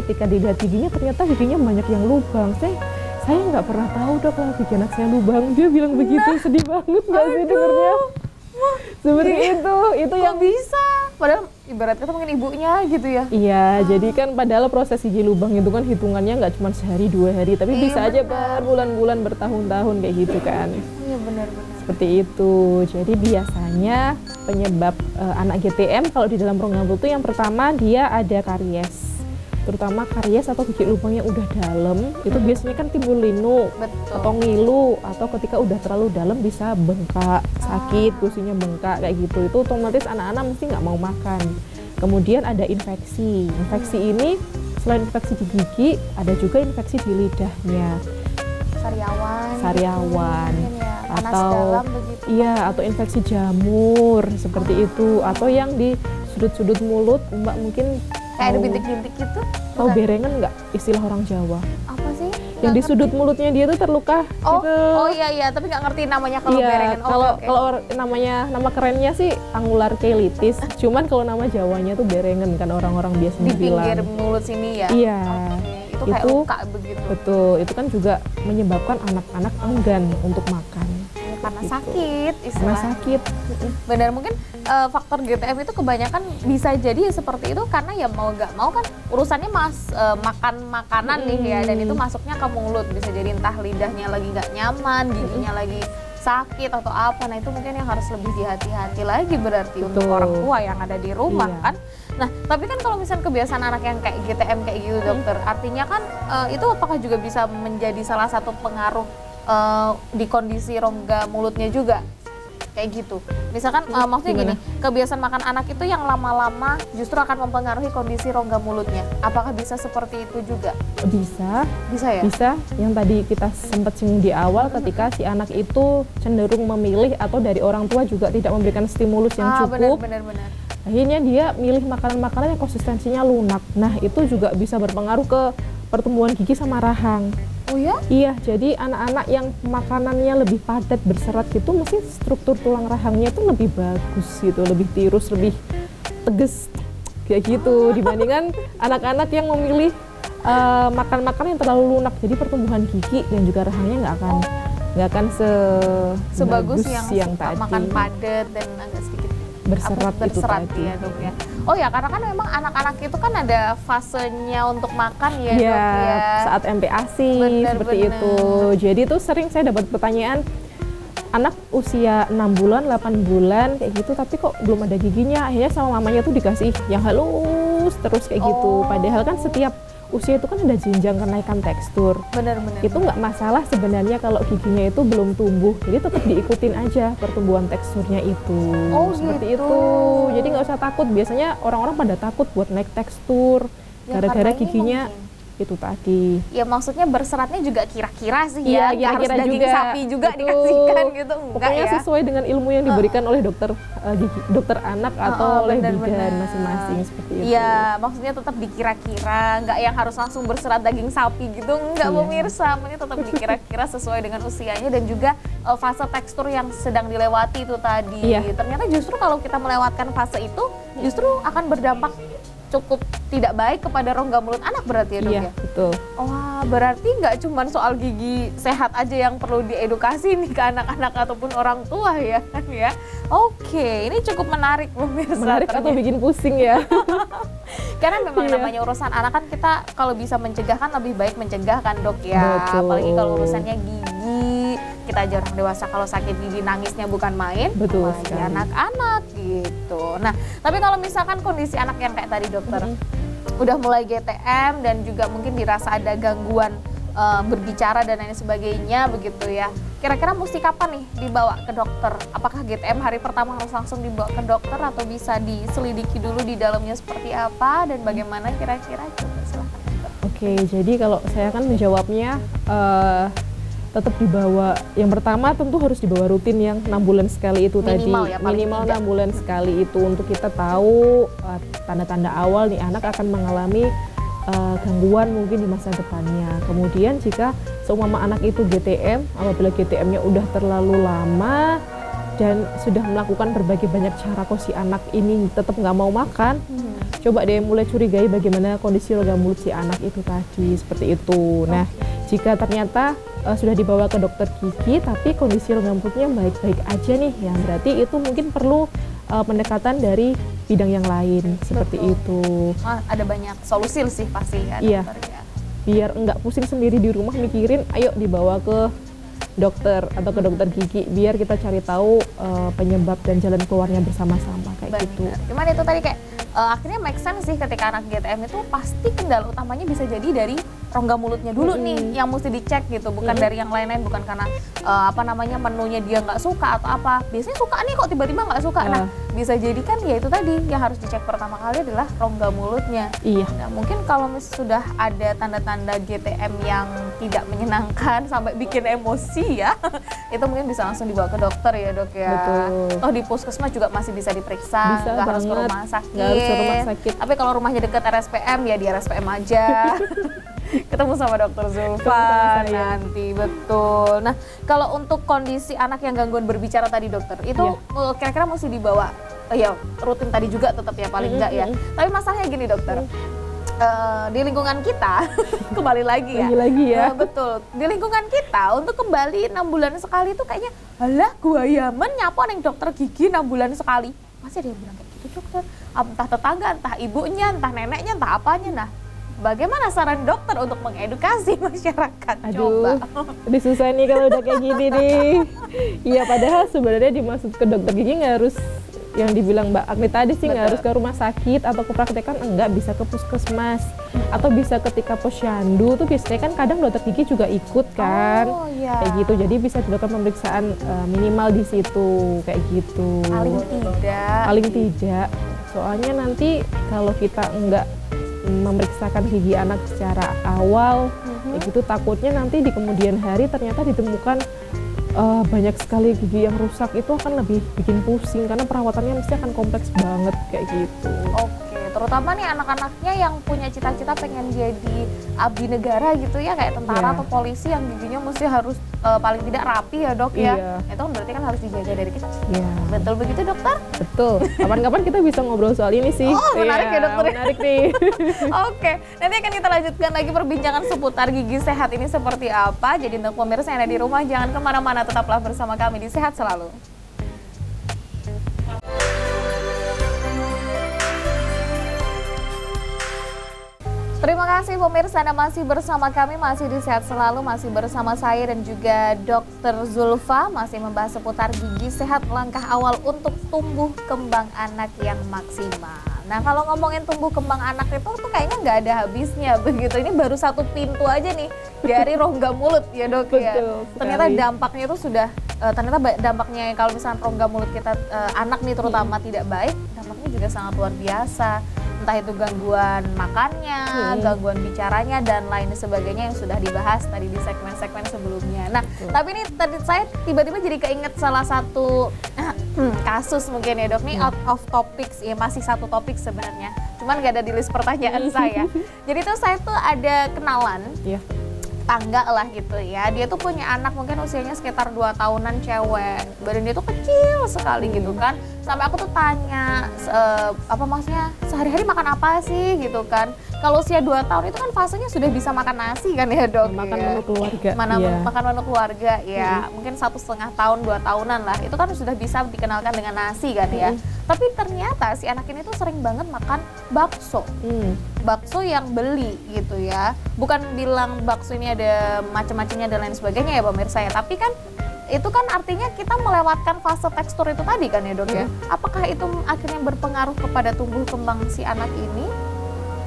[SPEAKER 2] Ketika dilihat giginya ternyata giginya banyak yang lubang. Saya nggak pernah tahu dok kalau gigi anak saya lubang. Dia bilang begitu, sedih banget nggak sih dengernya? Seperti itu yang
[SPEAKER 1] bisa. Padahal ibarat kata mungkin ibunya gitu ya.
[SPEAKER 2] Iya, jadi kan padahal proses gigi lubang itu kan hitungannya nggak cuma sehari 2 hari, tapi bisa aja berbulan-bulan, bertahun-tahun kayak gitu kan.
[SPEAKER 1] Iya benar-benar.
[SPEAKER 2] Seperti itu. Jadi biasanya penyebab anak GTM kalau di dalam rongga mulut itu yang pertama dia ada karies. Terutama karies atau gigi lubangnya udah dalam, itu biasanya kan timbul linu.
[SPEAKER 1] Betul.
[SPEAKER 2] Atau ngilu, atau ketika udah terlalu dalam bisa bengkak, sakit, gusinya bengkak kayak gitu. Itu otomatis anak-anak mesti nggak mau makan. Kemudian ada infeksi. Infeksi ini selain infeksi di gigi, ada juga infeksi di lidahnya. Sariawan.
[SPEAKER 1] Ya, panas
[SPEAKER 2] atau
[SPEAKER 1] dalam begitu.
[SPEAKER 2] Iya, atau infeksi jamur seperti itu, atau yang di sudut-sudut mulut, Mbak mungkin
[SPEAKER 1] kayak ada bintik-bintik gitu.
[SPEAKER 2] Tahu berengan nggak istilah orang Jawa?
[SPEAKER 1] Apa sih?
[SPEAKER 2] Yang di sudut mulutnya dia tuh terluka gitu.
[SPEAKER 1] Oh iya, tapi nggak ngerti namanya kalau berengan.
[SPEAKER 2] Kalau nama kerennya sih angular cheilitis. Cuman kalau nama Jawanya tuh berengan kan orang-orang biasanya bilang.
[SPEAKER 1] Di pinggir mulut sini ya?
[SPEAKER 2] Iya.
[SPEAKER 1] Itu kayak luka begitu.
[SPEAKER 2] Betul, itu kan juga menyebabkan anak-anak enggan untuk makan.
[SPEAKER 1] Karena sakit,
[SPEAKER 2] Karena sakit.
[SPEAKER 1] Benar, mungkin faktor GTM itu kebanyakan bisa jadi seperti itu karena ya mau nggak mau kan urusannya makan makanan nih ya, dan itu masuknya ke mulut, bisa jadi entah lidahnya lagi nggak nyaman, giginya lagi sakit atau apa. Nah itu mungkin yang harus lebih dihati-hati lagi berarti untuk orang tua yang ada di rumah kan. Nah tapi kan kalau misalnya kebiasaan anak yang kayak GTM kayak gitu dokter, artinya kan itu apakah juga bisa menjadi salah satu pengaruh di kondisi rongga mulutnya juga kayak gitu. Misalkan maksudnya gini, kebiasaan makan anak itu yang lama-lama justru akan mempengaruhi kondisi rongga mulutnya. Apakah bisa seperti itu juga?
[SPEAKER 2] Bisa
[SPEAKER 1] ya?
[SPEAKER 2] Bisa. Yang tadi kita sempat singgung di awal, ketika si anak itu cenderung memilih atau dari orang tua juga tidak memberikan stimulus yang cukup.
[SPEAKER 1] Benar.
[SPEAKER 2] Akhirnya dia milih makanan-makanan yang konsistensinya lunak. Nah itu juga bisa berpengaruh ke pertumbuhan gigi sama rahang.
[SPEAKER 1] Oh ya?
[SPEAKER 2] Iya, jadi anak-anak yang makanannya lebih padat berserat gitu, mesti struktur tulang rahangnya itu lebih bagus gitu, lebih tirus, lebih tegas kayak gitu dibandingkan anak-anak yang memilih makan makanan yang terlalu lunak. Jadi pertumbuhan gigi dan juga rahangnya nggak akan
[SPEAKER 1] sebagus yang
[SPEAKER 2] tadi.
[SPEAKER 1] Makan padat dan agak sedikit
[SPEAKER 2] berserat itu tadi.
[SPEAKER 1] Ya dok ya. Oh ya, karena kan memang anak-anak itu kan ada fasenya untuk makan ya dok ya.
[SPEAKER 2] Saat MPASI seperti itu. Jadi tuh sering saya dapat pertanyaan, anak usia 6 bulan, 8 bulan kayak gitu, tapi kok belum ada giginya. Akhirnya sama mamanya tuh dikasih yang halus terus kayak gitu. Padahal kan setiap usia itu kan ada jenjang kenaikan tekstur.
[SPEAKER 1] Benar-benar.
[SPEAKER 2] Itu nggak masalah sebenarnya kalau giginya itu belum tumbuh, jadi tetap diikutin aja pertumbuhan teksturnya itu.
[SPEAKER 1] Oh,
[SPEAKER 2] seperti
[SPEAKER 1] gitu.
[SPEAKER 2] itu. Jadi nggak usah takut. Biasanya orang-orang pada takut buat naik tekstur
[SPEAKER 1] Ya,
[SPEAKER 2] gara-gara
[SPEAKER 1] karena ini
[SPEAKER 2] giginya
[SPEAKER 1] mungkin.
[SPEAKER 2] itu tadi.
[SPEAKER 1] Ya maksudnya berseratnya juga kira-kira sih
[SPEAKER 2] Iya,
[SPEAKER 1] ya, nggak harus
[SPEAKER 2] kira-kira
[SPEAKER 1] daging
[SPEAKER 2] juga.
[SPEAKER 1] sapi juga
[SPEAKER 2] Betul.
[SPEAKER 1] dikasihkan gitu, enggak
[SPEAKER 2] Pokoknya
[SPEAKER 1] ya.
[SPEAKER 2] sesuai dengan ilmu yang diberikan oleh dokter gigi, dokter anak atau oleh
[SPEAKER 1] benar-benar.
[SPEAKER 2] bidan masing-masing seperti itu.
[SPEAKER 1] Iya, maksudnya tetap dikira-kira, nggak yang harus langsung berserat daging sapi gitu, enggak
[SPEAKER 2] Iya.
[SPEAKER 1] pemirsa. Ini tetap dikira-kira sesuai dengan usianya dan juga fase tekstur yang sedang dilewati itu tadi.
[SPEAKER 2] Iya.
[SPEAKER 1] Ternyata justru kalau kita melewatkan fase itu, justru akan berdampak cukup tidak baik kepada rongga mulut anak berarti ya dok
[SPEAKER 2] Iya,
[SPEAKER 1] ya?
[SPEAKER 2] betul.
[SPEAKER 1] Wah, berarti nggak cuma soal gigi sehat aja yang perlu diedukasi nih ke anak-anak ataupun orang tua ya kan ya. Oke, ini cukup menarik pemirsa.
[SPEAKER 2] Menarik atau
[SPEAKER 1] ternyata.
[SPEAKER 2] bikin pusing ya?
[SPEAKER 1] Karena memang
[SPEAKER 2] Iya.
[SPEAKER 1] namanya urusan anak kan kita kalau bisa mencegah kan lebih baik mencegah kan dok ya.
[SPEAKER 2] Betul.
[SPEAKER 1] Apalagi kalau urusannya gigi, kita aja orang dewasa kalau sakit gigi nangisnya bukan main.
[SPEAKER 2] Betul
[SPEAKER 1] apalagi
[SPEAKER 2] sekali.
[SPEAKER 1] anak-anak gitu. Nah, tapi kalau misalkan kondisi anak yang kayak tadi dokter, udah mulai GTM dan juga mungkin dirasa ada gangguan berbicara dan lain sebagainya begitu ya. Kira-kira mesti kapan nih dibawa ke dokter? Apakah GTM hari pertama harus langsung dibawa ke dokter atau bisa diselidiki dulu di dalamnya seperti apa dan bagaimana kira-kira? Coba silahkan.
[SPEAKER 2] Oke, jadi kalau saya kan menjawabnya tetap dibawa. Yang pertama tentu harus dibawa rutin yang 6 bulan sekali itu
[SPEAKER 1] Minimal
[SPEAKER 2] tadi.
[SPEAKER 1] ya, paling
[SPEAKER 2] Minimal
[SPEAKER 1] tidak.
[SPEAKER 2] 6 bulan sekali itu untuk kita tahu tanda-tanda awal nih anak akan mengalami gangguan mungkin di masa depannya. Kemudian jika seumpama anak itu GTM, apabila GTM-nya udah terlalu lama dan sudah melakukan berbagai banyak cara kok si anak ini tetap nggak mau makan, coba deh mulai curigai bagaimana kondisi rongga mulut si anak itu tadi, seperti itu. Nah, jika ternyata sudah dibawa ke dokter gigi tapi kondisi rongga mulutnya baik-baik aja nih, ya berarti itu mungkin perlu pendekatan dari bidang yang lain, seperti
[SPEAKER 1] Betul.
[SPEAKER 2] itu.
[SPEAKER 1] Ada banyak solusi sih pasti ya
[SPEAKER 2] Iya.
[SPEAKER 1] dokter ya.
[SPEAKER 2] Biar enggak pusing sendiri di rumah mikirin, ayo dibawa ke dokter atau ke dokter gigi biar kita cari tahu penyebab dan jalan keluarnya bersama-sama kayak gitu.
[SPEAKER 1] Benar. Cuman itu tadi kayak akhirnya make sense sih ketika anak GTM itu pasti kendala utamanya bisa jadi dari rongga mulutnya dulu nih yang mesti dicek gitu, bukan dari yang lain-lain, bukan karena menunya dia nggak suka atau apa. Biasanya suka nih kok tiba-tiba nggak suka. Nah, bisa jadi kan ya itu tadi yang harus dicek pertama kali adalah rongga mulutnya.
[SPEAKER 2] Iya.
[SPEAKER 1] Nah, mungkin kalau sudah ada tanda-tanda GTM yang tidak menyenangkan sampai bikin emosi ya, itu mungkin bisa langsung dibawa ke dokter ya dok ya.
[SPEAKER 2] Betul.
[SPEAKER 1] Oh di puskesmas juga masih bisa diperiksa,
[SPEAKER 2] Bisa
[SPEAKER 1] nggak harus ke
[SPEAKER 2] banget.
[SPEAKER 1] rumah sakit.
[SPEAKER 2] Nggak harus ke rumah sakit.
[SPEAKER 1] Tapi kalau rumahnya dekat RSPM ya di RSPM aja. Ketemu sama dokter Zulfa
[SPEAKER 2] Ketemu sama saya.
[SPEAKER 1] nanti, betul. Nah, kalau untuk kondisi anak yang gangguan berbicara tadi dokter, itu kira-kira mesti dibawa ya rutin tadi juga tetap ya paling enggak ya. Tapi masalahnya gini dokter, di lingkungan kita kembali lagi ya.
[SPEAKER 2] Lagi-lagi ya.
[SPEAKER 1] Betul. Di lingkungan kita untuk kembali 6 bulan sekali itu kayaknya halah gua yaman nyapa neng dokter gigi 6 bulan sekali. Masih ada yang bilang kayak gitu dokter. Entah tetangga, entah ibunya, entah neneknya, entah apanya. Nah, bagaimana saran dokter untuk mengedukasi masyarakat?
[SPEAKER 2] Aduh,
[SPEAKER 1] Coba.
[SPEAKER 2] lebih susah nih kalau udah kayak gini nih. Iya, padahal sebenarnya dimaksud ke dokter gigi nggak harus yang dibilang Mbak Agni tadi sih, nggak
[SPEAKER 1] Betul.
[SPEAKER 2] harus ke rumah sakit atau ke praktekan, enggak, bisa ke puskesmas atau bisa ketika posyandu tuh biasanya kan kadang dokter gigi juga ikut kan.
[SPEAKER 1] Oh iya.
[SPEAKER 2] Kayak gitu, jadi bisa dilakukan pemeriksaan minimal di situ kayak gitu.
[SPEAKER 1] Paling tidak.
[SPEAKER 2] Paling tidak, soalnya nanti kalau kita enggak memeriksakan gigi anak secara awal, kayak gitu takutnya nanti di kemudian hari ternyata ditemukan banyak sekali gigi yang rusak, itu akan lebih bikin pusing karena perawatannya mesti akan kompleks banget kayak gitu.
[SPEAKER 1] Oke, terutama nih anak-anaknya yang punya cita-cita pengen jadi abdi negara gitu ya, kayak tentara
[SPEAKER 2] Iya.
[SPEAKER 1] atau polisi yang giginya mesti harus paling tidak rapi ya dok ya.
[SPEAKER 2] Iya.
[SPEAKER 1] Itu kan berarti kan harus dijaga dari kecil.
[SPEAKER 2] Ya,
[SPEAKER 1] Betul begitu dokter?
[SPEAKER 2] betul. Kapan-kapan kita bisa ngobrol soal ini sih.
[SPEAKER 1] Oh, menarik ya, dokter.
[SPEAKER 2] Menarik nih.
[SPEAKER 1] Oke, nanti akan kita lanjutkan lagi perbincangan seputar gigi sehat ini seperti apa. Jadi untuk pemirsa yang ada di rumah jangan kemana-mana, tetaplah bersama kami di Sehat Selalu. Terima kasih pemirsa, Anda masih bersama kami, masih di Sehat Selalu, masih bersama saya dan juga Dr. Zulfa, masih membahas seputar gigi sehat, langkah awal untuk tumbuh kembang anak yang maksimal. Nah kalau ngomongin tumbuh kembang anak itu tuh kayaknya nggak ada habisnya begitu. Ini baru satu pintu aja nih dari rongga mulut ya dok ya.
[SPEAKER 2] Betul
[SPEAKER 1] Ternyata
[SPEAKER 2] sekali.
[SPEAKER 1] dampaknya itu sudah dampaknya kalau misalnya rongga mulut kita anak nih terutama tidak baik, dampaknya juga sangat luar biasa. Entah itu gangguan makannya, gangguan bicaranya dan lain sebagainya yang sudah dibahas tadi di segmen-segmen sebelumnya. Nah, tapi ini tadi saya tiba-tiba jadi keinget salah satu kasus mungkin ya dok, nih out of topics ya, masih satu topik sebenarnya. Cuman nggak ada di list pertanyaan saya. Jadi tuh saya tuh ada kenalan.
[SPEAKER 2] Iya.
[SPEAKER 1] Tangga lah gitu ya, dia tuh punya anak mungkin usianya sekitar 2 tahunan cewek, badan dia tuh kecil sekali gitu kan, sampai aku tuh tanya apa maksudnya sehari-hari makan apa sih gitu kan. Kalau usia 2 tahun itu kan fasenya sudah bisa makan nasi kan ya dok,
[SPEAKER 2] Makan
[SPEAKER 1] ya.
[SPEAKER 2] menu keluarga.
[SPEAKER 1] Makan menu keluarga ya, mungkin 1,5 tahun 2 tahunan lah, itu kan sudah bisa dikenalkan dengan nasi kan ya. Tapi ternyata si anak ini tuh sering banget makan bakso. Bakso yang beli gitu ya, bukan bilang bakso ini ada macam-macamnya dan lain sebagainya ya pemirsa ya, tapi kan itu kan artinya kita melewatkan fase tekstur itu tadi kan ya dok ya. Apakah itu akhirnya berpengaruh kepada tumbuh kembang si anak ini?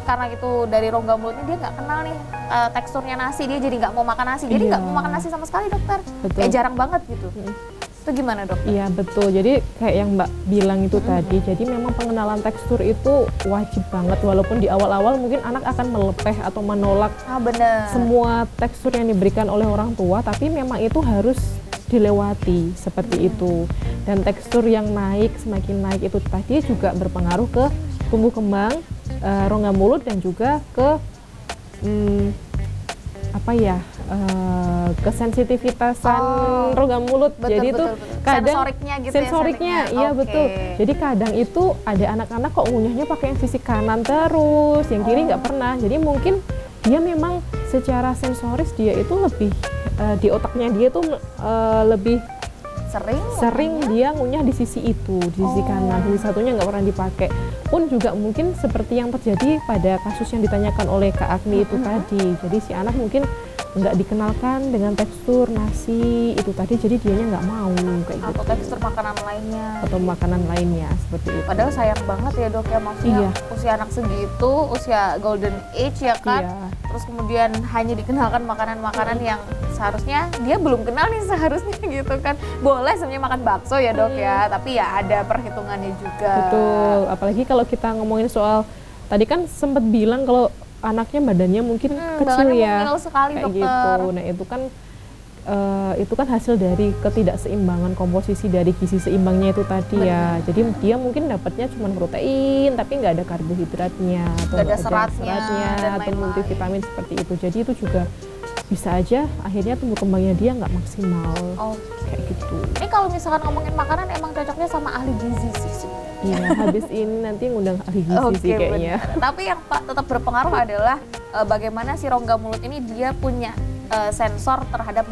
[SPEAKER 1] Karena itu dari rongga mulutnya dia nggak kenal nih teksturnya nasi, dia jadi nggak mau makan nasi, jadi nggak mau makan nasi sama sekali dokter.
[SPEAKER 2] Betul.
[SPEAKER 1] Kayak jarang banget gitu. Itu gimana dok?
[SPEAKER 2] Iya betul, jadi kayak yang Mbak bilang itu tadi, jadi memang pengenalan tekstur itu wajib banget, walaupun di awal-awal mungkin anak akan melepeh atau menolak
[SPEAKER 1] Bener.
[SPEAKER 2] semua tekstur yang diberikan oleh orang tua, tapi memang itu harus dilewati seperti itu. Dan tekstur yang naik, semakin naik itu tadi juga berpengaruh ke tumbuh kembang rongga mulut dan juga ke kesensitivitasan rongga mulut.
[SPEAKER 1] Betul,
[SPEAKER 2] jadi itu kadang
[SPEAKER 1] sensoriknya gitu
[SPEAKER 2] sensoriknya,
[SPEAKER 1] ya,
[SPEAKER 2] iya betul. Jadi kadang itu ada anak-anak kok ngunyahnya pakai yang sisi kanan terus, yang kiri nggak pernah. Jadi mungkin dia memang secara sensoris dia itu lebih di otaknya dia tuh lebih sering dia ngunyah di sisi itu, di sisi kanan, sisi satunya nggak pernah dipakai. Pun juga mungkin seperti yang terjadi pada kasus yang ditanyakan oleh Kak Agni itu tadi. Jadi si anak mungkin nggak dikenalkan dengan tekstur nasi itu tadi, jadi dianya nggak mau kayak
[SPEAKER 1] atau
[SPEAKER 2] gitu.
[SPEAKER 1] tekstur makanan lainnya.
[SPEAKER 2] Atau makanan lainnya seperti itu.
[SPEAKER 1] Padahal sayang banget ya dok ya, maksudnya usia anak segitu, usia golden age ya kan.
[SPEAKER 2] Iya.
[SPEAKER 1] Terus kemudian hanya dikenalkan makanan-makanan yang seharusnya dia belum kenal nih seharusnya gitu kan. Boleh sebenarnya makan bakso ya dok ya, tapi ya ada perhitungannya juga.
[SPEAKER 2] Betul, apalagi kalau kita ngomongin soal tadi kan sempat bilang kalau anaknya badannya mungkin kecil ya,
[SPEAKER 1] mungil sekali,
[SPEAKER 2] kayak
[SPEAKER 1] dokter.
[SPEAKER 2] gitu. Nah itu kan hasil dari ketidakseimbangan komposisi dari gizi seimbangnya itu tadi ya. Jadi dia mungkin dapatnya cuma protein, tapi nggak ada karbohidratnya atau
[SPEAKER 1] Nggak ada
[SPEAKER 2] nggak
[SPEAKER 1] seratnya dan
[SPEAKER 2] atau
[SPEAKER 1] lain-lain.
[SPEAKER 2] multivitamin seperti itu. Jadi itu juga bisa aja akhirnya tumbuh kembangnya dia nggak maksimal. Kayak gitu.
[SPEAKER 1] Ini kalau misalkan ngomongin makanan emang cocoknya sama ahli gizi sih sebenarnya.
[SPEAKER 2] Iya, habis ini nanti ngundang ahli gizi sih kayaknya.
[SPEAKER 1] Benar. Tapi yang tetap berpengaruh adalah bagaimana si rongga mulut ini dia punya sensor terhadap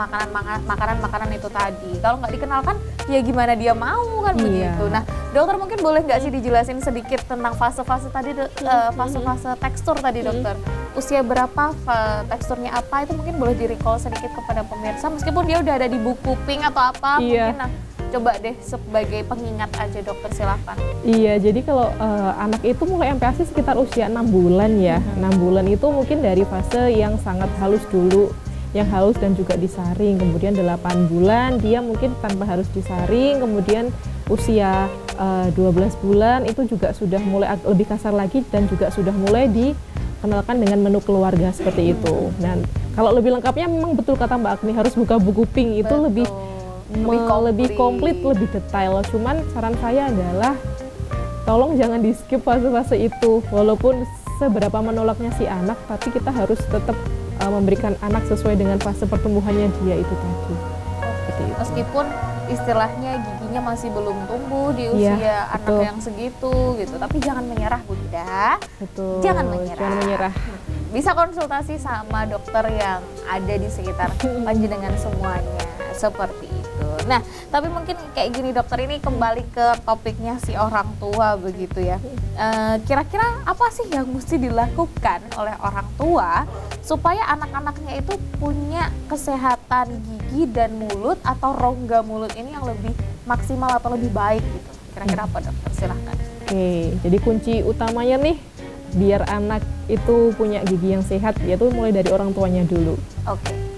[SPEAKER 1] makanan-makanan itu tadi. Kalau nggak dikenalkan, ya gimana dia mau kan begitu. Nah, dokter mungkin boleh nggak sih dijelasin sedikit tentang fase-fase tadi, fase-fase tekstur tadi dokter. Usia berapa, teksturnya apa, itu mungkin boleh di-recall sedikit kepada pemirsa. Meskipun dia udah ada di buku pink atau apa, mungkin nah, coba deh sebagai pengingat aja dokter, silakan.
[SPEAKER 2] Iya, jadi kalau anak itu mulai MPASI sekitar usia 6 bulan ya. 6 bulan itu mungkin dari fase yang sangat halus dulu, yang halus dan juga disaring. Kemudian 8 bulan dia mungkin tanpa harus disaring. Kemudian usia 12 bulan itu juga sudah mulai lebih kasar lagi dan juga sudah mulai dikenalkan dengan menu keluarga seperti itu. Dan kalau lebih lengkapnya memang betul kata Mbak Agni, harus buka buku pink itu lebih komplit, lebih detail. Cuman saran saya adalah tolong jangan di skip fase-fase itu. Walaupun seberapa menolaknya si anak, tapi kita harus tetap memberikan anak sesuai dengan fase pertumbuhannya dia itu tadi.
[SPEAKER 1] Meskipun istilahnya giginya masih belum tumbuh di usia anak yang segitu gitu, tapi jangan menyerah Bunda.
[SPEAKER 2] Betul.
[SPEAKER 1] Jangan menyerah.
[SPEAKER 2] Jangan menyerah.
[SPEAKER 1] Bisa konsultasi sama dokter yang ada di sekitar panjenengan semuanya seperti itu. Nah, tapi mungkin kayak gini dokter, ini kembali ke topiknya si orang tua begitu ya. Kira-kira apa sih yang mesti dilakukan oleh orang tua supaya anak-anaknya itu punya kesehatan gigi dan mulut atau rongga mulut ini yang lebih maksimal atau lebih baik gitu? Kira-kira apa dokter? Silahkan.
[SPEAKER 2] Oke, jadi kunci utamanya nih biar anak itu punya gigi yang sehat, yaitu mulai dari orang tuanya dulu.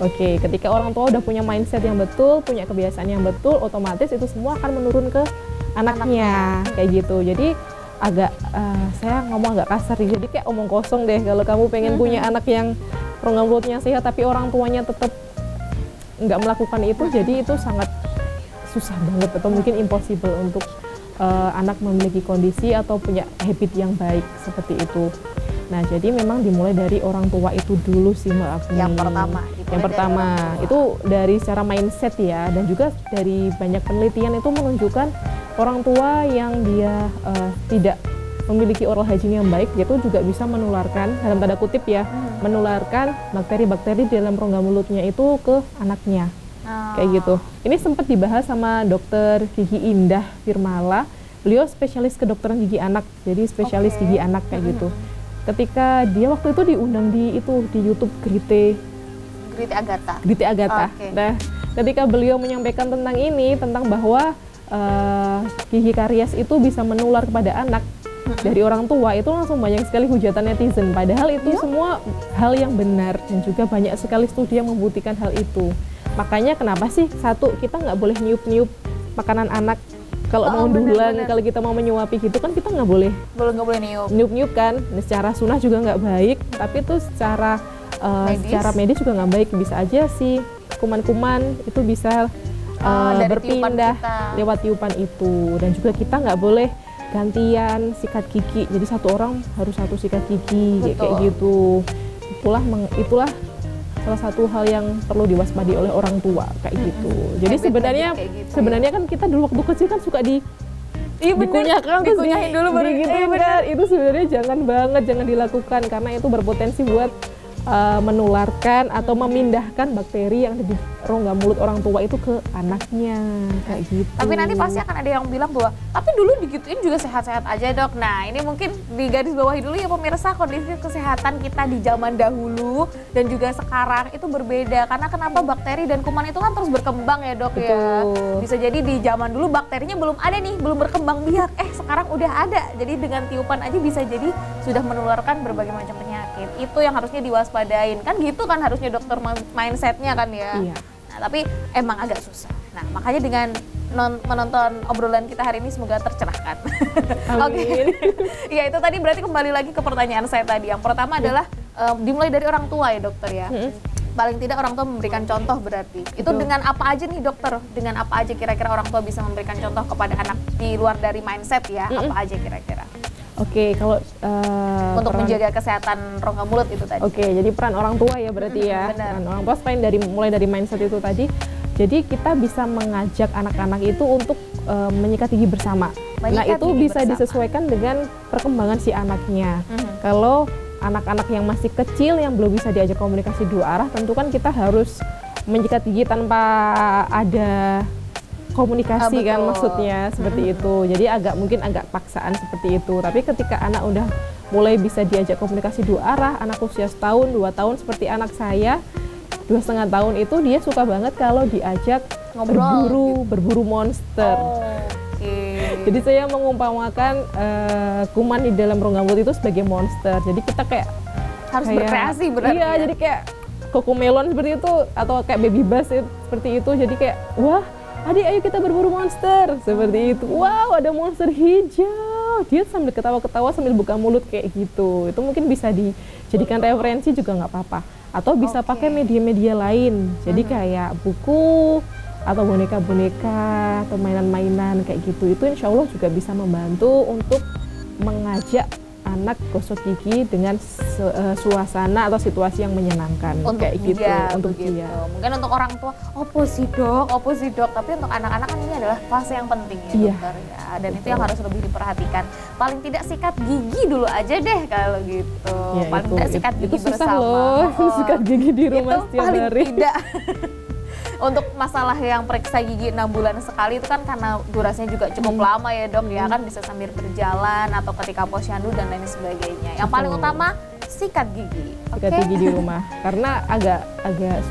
[SPEAKER 2] Oke, ketika orang tua udah punya mindset yang betul, punya kebiasaan yang betul, otomatis itu semua akan menurun ke anaknya, kayak gitu. Jadi agak saya ngomong agak kasar, jadi kayak omong kosong deh kalau kamu pengen punya anak yang rongga mulutnya sehat tapi orang tuanya tetap nggak melakukan itu, jadi itu sangat susah banget atau mungkin impossible untuk anak memiliki kondisi atau punya habit yang baik seperti itu. Nah, jadi memang dimulai dari orang tua itu dulu sih Mbak Agni. Yang pertama itu dari secara mindset ya, dan juga dari banyak penelitian itu menunjukkan orang tua yang dia tidak memiliki oral hygiene yang baik, itu juga bisa menularkan, dalam tanda kutip ya, menularkan bakteri-bakteri di dalam rongga mulutnya itu ke anaknya. Kayak gitu. Ini sempat dibahas sama dokter gigi Indah Firmala. Beliau spesialis kedokteran gigi anak, jadi spesialis gigi anak kayak gitu. Ketika dia waktu itu diundang di YouTube Grite Agatha. Nah, ketika beliau menyampaikan tentang ini, tentang bahwa gigi karies itu bisa menular kepada anak dari orang tua, itu langsung banyak sekali hujatan netizen. Padahal itu semua hal yang benar, dan juga banyak sekali studi yang membuktikan hal itu. Makanya kenapa sih kita nggak boleh niup-niup makanan anak kalau mau dulang, kalau kita mau menyuapi gitu kan kita nggak boleh niup kan. Secara sunnah juga nggak baik, tapi itu secara medis juga nggak baik. Bisa aja sih kuman-kuman itu bisa berpindah lewat tiupan itu. Dan juga kita nggak boleh gantian sikat gigi, jadi satu orang harus satu sikat gigi kayak gitu. Itulah salah satu hal yang perlu diwaspadai oleh orang tua kayak gitu. Jadi sebenarnya kan kita dulu waktu kecil kan suka dikunyahin dulu baru gitu kan. Itu sebenarnya jangan dilakukan, karena itu berpotensi buat menularkan atau memindahkan bakteri yang ada di rongga mulut orang tua itu ke anaknya kayak gitu.
[SPEAKER 1] Tapi nanti pasti akan ada yang bilang bahwa tapi dulu digituin juga sehat-sehat aja dok. Nah ini mungkin di garis bawahi dulu ya pemirsa, kondisi kesehatan kita di zaman dahulu dan juga sekarang itu berbeda. Karena kenapa bakteri dan kuman itu kan terus berkembang ya dok. Betul. Ya. Bisa jadi di zaman dulu bakterinya belum ada nih, belum berkembang biak. Sekarang udah ada. Jadi dengan tiupan aja bisa jadi sudah menularkan berbagai macam penyakit. Itu yang harusnya diwaspadain. Kan gitu kan harusnya dokter mindsetnya kan ya. Iya. Nah, tapi emang agak susah. Nah, makanya dengan menonton obrolan kita hari ini semoga tercerahkan. Oke. Ya, itu tadi berarti kembali lagi ke pertanyaan saya tadi. Yang pertama adalah dimulai dari orang tua ya, dokter ya. Paling tidak orang tua memberikan contoh berarti. Itu dengan apa aja nih, dokter? Dengan apa aja kira-kira orang tua bisa memberikan contoh kepada anak di luar dari mindset ya? Apa aja kira-kira? Oke, kalau untuk menjaga kesehatan rongga mulut itu tadi. Oke, jadi peran orang tua ya berarti ya. Peran orang tua selain mulai dari mindset itu tadi. Jadi kita bisa mengajak anak-anak itu untuk menyikat gigi bersama. Itu bisa disesuaikan dengan perkembangan si anaknya. Kalau anak-anak yang masih kecil yang belum bisa diajak komunikasi dua arah, tentu kan kita harus menyikat gigi tanpa ada komunikasi kan maksudnya seperti itu. Jadi mungkin agak paksaan seperti itu. Tapi ketika anak udah mulai bisa diajak komunikasi dua arah, anak usia setahun, 2 tahun seperti anak saya 2,5 tahun itu dia suka banget kalau diajak berburu monster. Jadi saya mengumpamakan kuman di dalam rongga mulut itu sebagai monster. Jadi kita harus berkreasi berarti. Iya, jadi kayak Cocomelon seperti itu atau kayak Baby Bus seperti itu. Jadi kayak wah, adik ayo kita berburu monster seperti itu. Wow, ada monster hijau. Dia sambil ketawa-ketawa sambil buka mulut kayak gitu. Itu mungkin bisa dijadikan referensi juga nggak apa-apa. Atau bisa pakai media-media lain. Jadi kayak buku atau boneka-boneka atau mainan-mainan kayak gitu. Itu insya Allah juga bisa membantu untuk mengajak anak gosok gigi dengan suasana atau situasi yang menyenangkan untuk kayak gitu untuk dia. Mungkin untuk orang tua opo sih dok, tapi untuk anak-anak kan ini adalah fase yang penting ya dokter ya. Dan itu yang harus lebih diperhatikan. Paling tidak sikat gigi dulu aja deh kalau gitu. Paling tidak sikat gigi bersama. Itu susah loh, sikat gigi di rumah setiap hari. Paling tidak. Untuk masalah yang periksa gigi 6 bulan sekali itu kan karena durasinya juga cukup lama ya dok ya, kan bisa sambil berjalan atau ketika posyandu dan lain sebagainya. Yang paling utama sikat gigi. Sikat gigi di rumah karena agak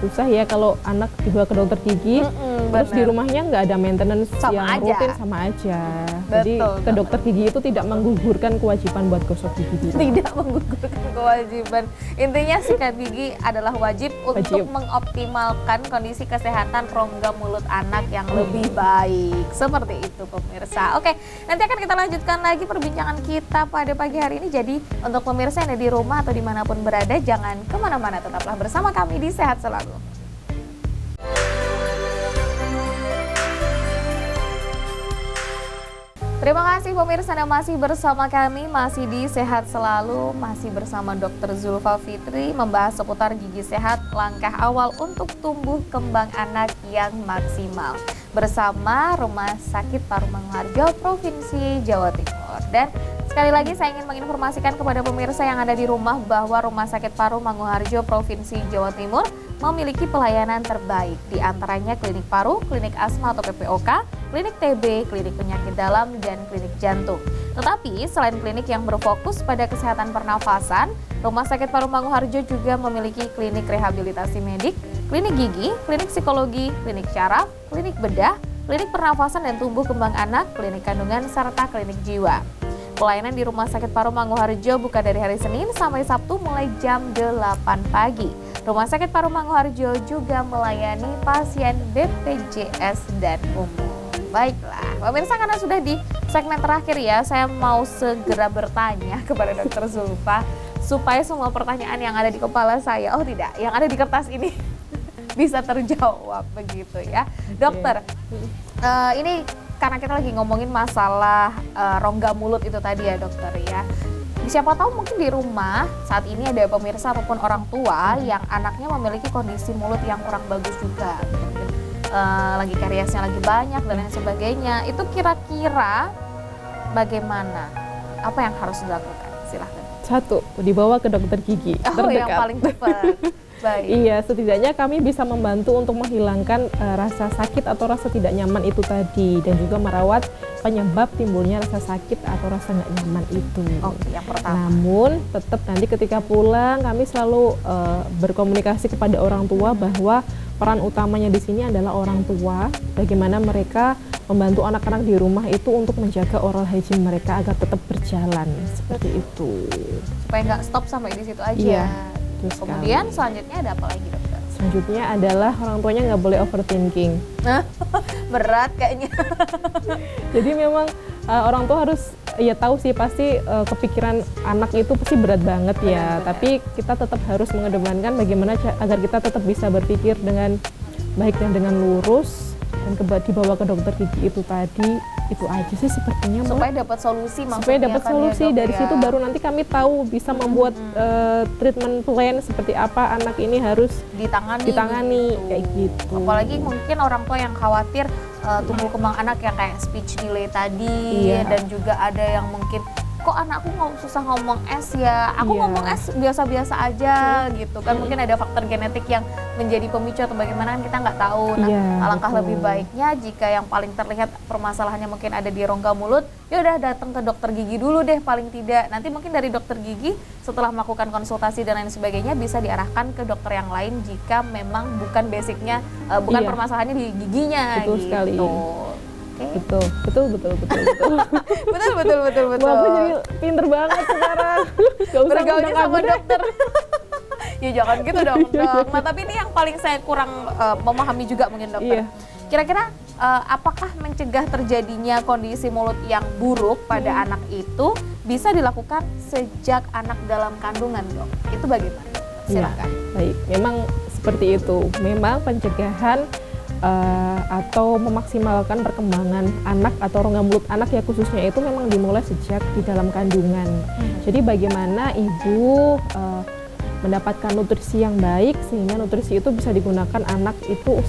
[SPEAKER 1] susah ya kalau anak dibawa ke dokter gigi terus di rumahnya nggak ada maintenance yang rutin, sama aja
[SPEAKER 2] Jadi
[SPEAKER 1] Betul,
[SPEAKER 2] ke dokter gigi itu tidak menggugurkan kewajiban buat gosok gigi dulu.
[SPEAKER 1] tidak menggugurkan kewajiban. Intinya sikat gigi adalah wajib untuk mengoptimalkan kondisi kesehatan rongga mulut anak yang lebih baik. Seperti itu pemirsa. Oke, nanti akan kita lanjutkan lagi perbincangan kita pada pagi hari ini. Jadi untuk pemirsa yang ada di rumah atau dimanapun berada, jangan kemana-mana, tetaplah bersama kami di Sehat Selalu. Terima kasih pemirsa Anda masih bersama kami, masih di Sehat Selalu, masih bersama Dr. Zulfa Fitri membahas seputar gigi sehat, langkah awal untuk tumbuh kembang anak yang maksimal bersama Rumah Sakit Paru Mangunharjo Provinsi Jawa Timur. Dan sekali lagi saya ingin menginformasikan kepada pemirsa yang ada di rumah bahwa Rumah Sakit Paru Mangunharjo Provinsi Jawa Timur memiliki pelayanan terbaik, di antaranya klinik paru, klinik asma atau PPOK, klinik TB, klinik penyakit dalam, dan klinik jantung. Tetapi selain klinik yang berfokus pada kesehatan pernafasan, Rumah Sakit Paru Mangunharjo juga memiliki klinik rehabilitasi medik, klinik gigi, klinik psikologi, klinik syaraf, klinik bedah, klinik pernafasan dan tumbuh kembang anak, klinik kandungan, serta klinik jiwa. Pelayanan di Rumah Sakit Paru Mangunharjo buka dari hari Senin sampai Sabtu mulai jam 8 pagi. Rumah Sakit Paru Mangunharjo juga melayani pasien BPJS dan umum. Baiklah, pemirsa, karena sudah di segmen terakhir ya, saya mau segera bertanya kepada Dr. Zulfa supaya semua pertanyaan yang ada di kepala saya, yang ada di kertas ini bisa terjawab begitu ya. Dokter, ini karena kita lagi ngomongin masalah rongga mulut itu tadi ya dokter ya. Siapa tahu mungkin di rumah saat ini ada pemirsa ataupun orang tua yang anaknya memiliki kondisi mulut yang kurang bagus juga. Lagi kariesnya lagi banyak dan lain sebagainya. Itu kira-kira bagaimana? Apa yang harus dilakukan? Silahkan.
[SPEAKER 2] 1, dibawa ke dokter gigi terdekat.
[SPEAKER 1] Yang paling tepat. Baik.
[SPEAKER 2] Iya, setidaknya kami bisa membantu untuk menghilangkan rasa sakit atau rasa tidak nyaman itu tadi, dan juga merawat penyebab timbulnya rasa sakit atau rasa nggak nyaman itu.
[SPEAKER 1] Oke, yang pertama.
[SPEAKER 2] Namun tetap nanti ketika pulang kami selalu berkomunikasi kepada orang tua bahwa peran utamanya di sini adalah orang tua, bagaimana mereka membantu anak-anak di rumah itu untuk menjaga oral hygiene mereka agar tetap berjalan seperti itu.
[SPEAKER 1] Supaya nggak stop sampai di situ aja.
[SPEAKER 2] Iya.
[SPEAKER 1] Kemudian selanjutnya ada apa lagi dokter?
[SPEAKER 2] Selanjutnya adalah orang tuanya nggak boleh overthinking.
[SPEAKER 1] Berat kayaknya.
[SPEAKER 2] Jadi memang orang tua harus ya tahu sih pasti kepikiran anak itu pasti berat banget ya. Benar. Tapi kita tetap harus mengedepankan bagaimana agar kita tetap bisa berpikir dengan baik dan dengan lurus, dan dibawa ke dokter gigi itu tadi. Itu aja sih sepertinya,
[SPEAKER 1] supaya dapat solusi maksudnya.
[SPEAKER 2] Supaya dapat solusi, dari
[SPEAKER 1] ya.
[SPEAKER 2] situ baru nanti kami tahu bisa membuat treatment plan seperti apa anak ini harus ditangani gitu. Kayak gitu.
[SPEAKER 1] Apalagi mungkin orang tua yang khawatir tumbuh kembang anak yang kayak speech delay tadi, dan juga ada yang mungkin kok anakku susah ngomong S ya, aku ngomong S biasa-biasa aja gitu kan. Mungkin ada faktor genetik yang menjadi pemicu atau bagaimana, kita nggak tahu. Nah, alangkah lebih baiknya jika yang paling terlihat permasalahannya mungkin ada di rongga mulut, ya udah datang ke dokter gigi dulu deh paling tidak. Nanti mungkin dari dokter gigi setelah melakukan konsultasi dan lain sebagainya bisa diarahkan ke dokter yang lain jika memang bukan basicnya, bukan permasalahannya di giginya.
[SPEAKER 2] Betul
[SPEAKER 1] gitu.
[SPEAKER 2] sekali.
[SPEAKER 1] Okay.
[SPEAKER 2] Betul.
[SPEAKER 1] betul.
[SPEAKER 2] Wah, aku jadi pinter banget sekarang.
[SPEAKER 1] Bergaulnya sama dokter. Ya jangan gitu dong. Nah, tapi ini yang paling saya kurang memahami juga mungkin dokter. Kira-kira apakah mencegah terjadinya kondisi mulut yang buruk pada anak itu bisa dilakukan sejak anak dalam kandungan, dok? Itu bagaimana? Silakan.
[SPEAKER 2] Baik, memang seperti itu. Memang pencegahan atau memaksimalkan perkembangan anak atau rongga mulut anak ya khususnya itu memang dimulai sejak di dalam kandungan. Jadi bagaimana ibu mendapatkan nutrisi yang baik sehingga nutrisi itu bisa digunakan anak itu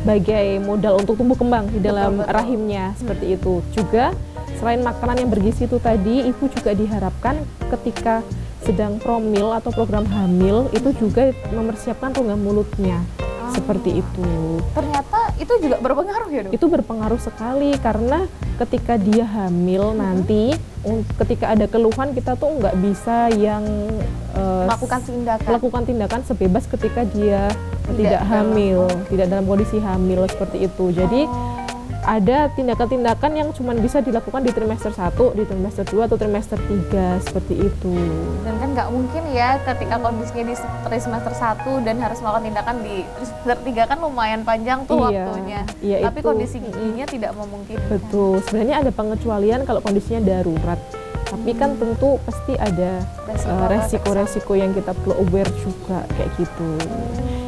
[SPEAKER 2] sebagai modal untuk tumbuh kembang di dalam rahimnya, seperti itu. Juga selain makanan yang bergizi itu tadi, ibu juga diharapkan ketika sedang promil atau program hamil itu juga mempersiapkan rongga mulutnya. Seperti itu.
[SPEAKER 1] Ternyata itu juga berpengaruh ya dok? Itu
[SPEAKER 2] berpengaruh sekali karena ketika dia hamil nanti, ketika ada keluhan kita tuh nggak bisa yang melakukan tindakan sebebas ketika dia tidak hamil, tidak dalam kondisi hamil seperti itu. Jadi ada tindakan-tindakan yang cuma bisa dilakukan di trimester 1, di trimester 2 atau trimester 3 seperti itu.
[SPEAKER 1] Dan kan nggak mungkin ya ketika kondisinya di trimester 1 dan harus melakukan tindakan di trimester 3 kan lumayan panjang tuh waktunya.
[SPEAKER 2] Iya,
[SPEAKER 1] tapi
[SPEAKER 2] itu,
[SPEAKER 1] kondisi giginya tidak memungkinkan.
[SPEAKER 2] Betul, sebenarnya ada pengecualian kalau kondisinya darurat. Tapi kan tentu pasti ada resiko-resiko yang kita perlu aware juga kayak gitu.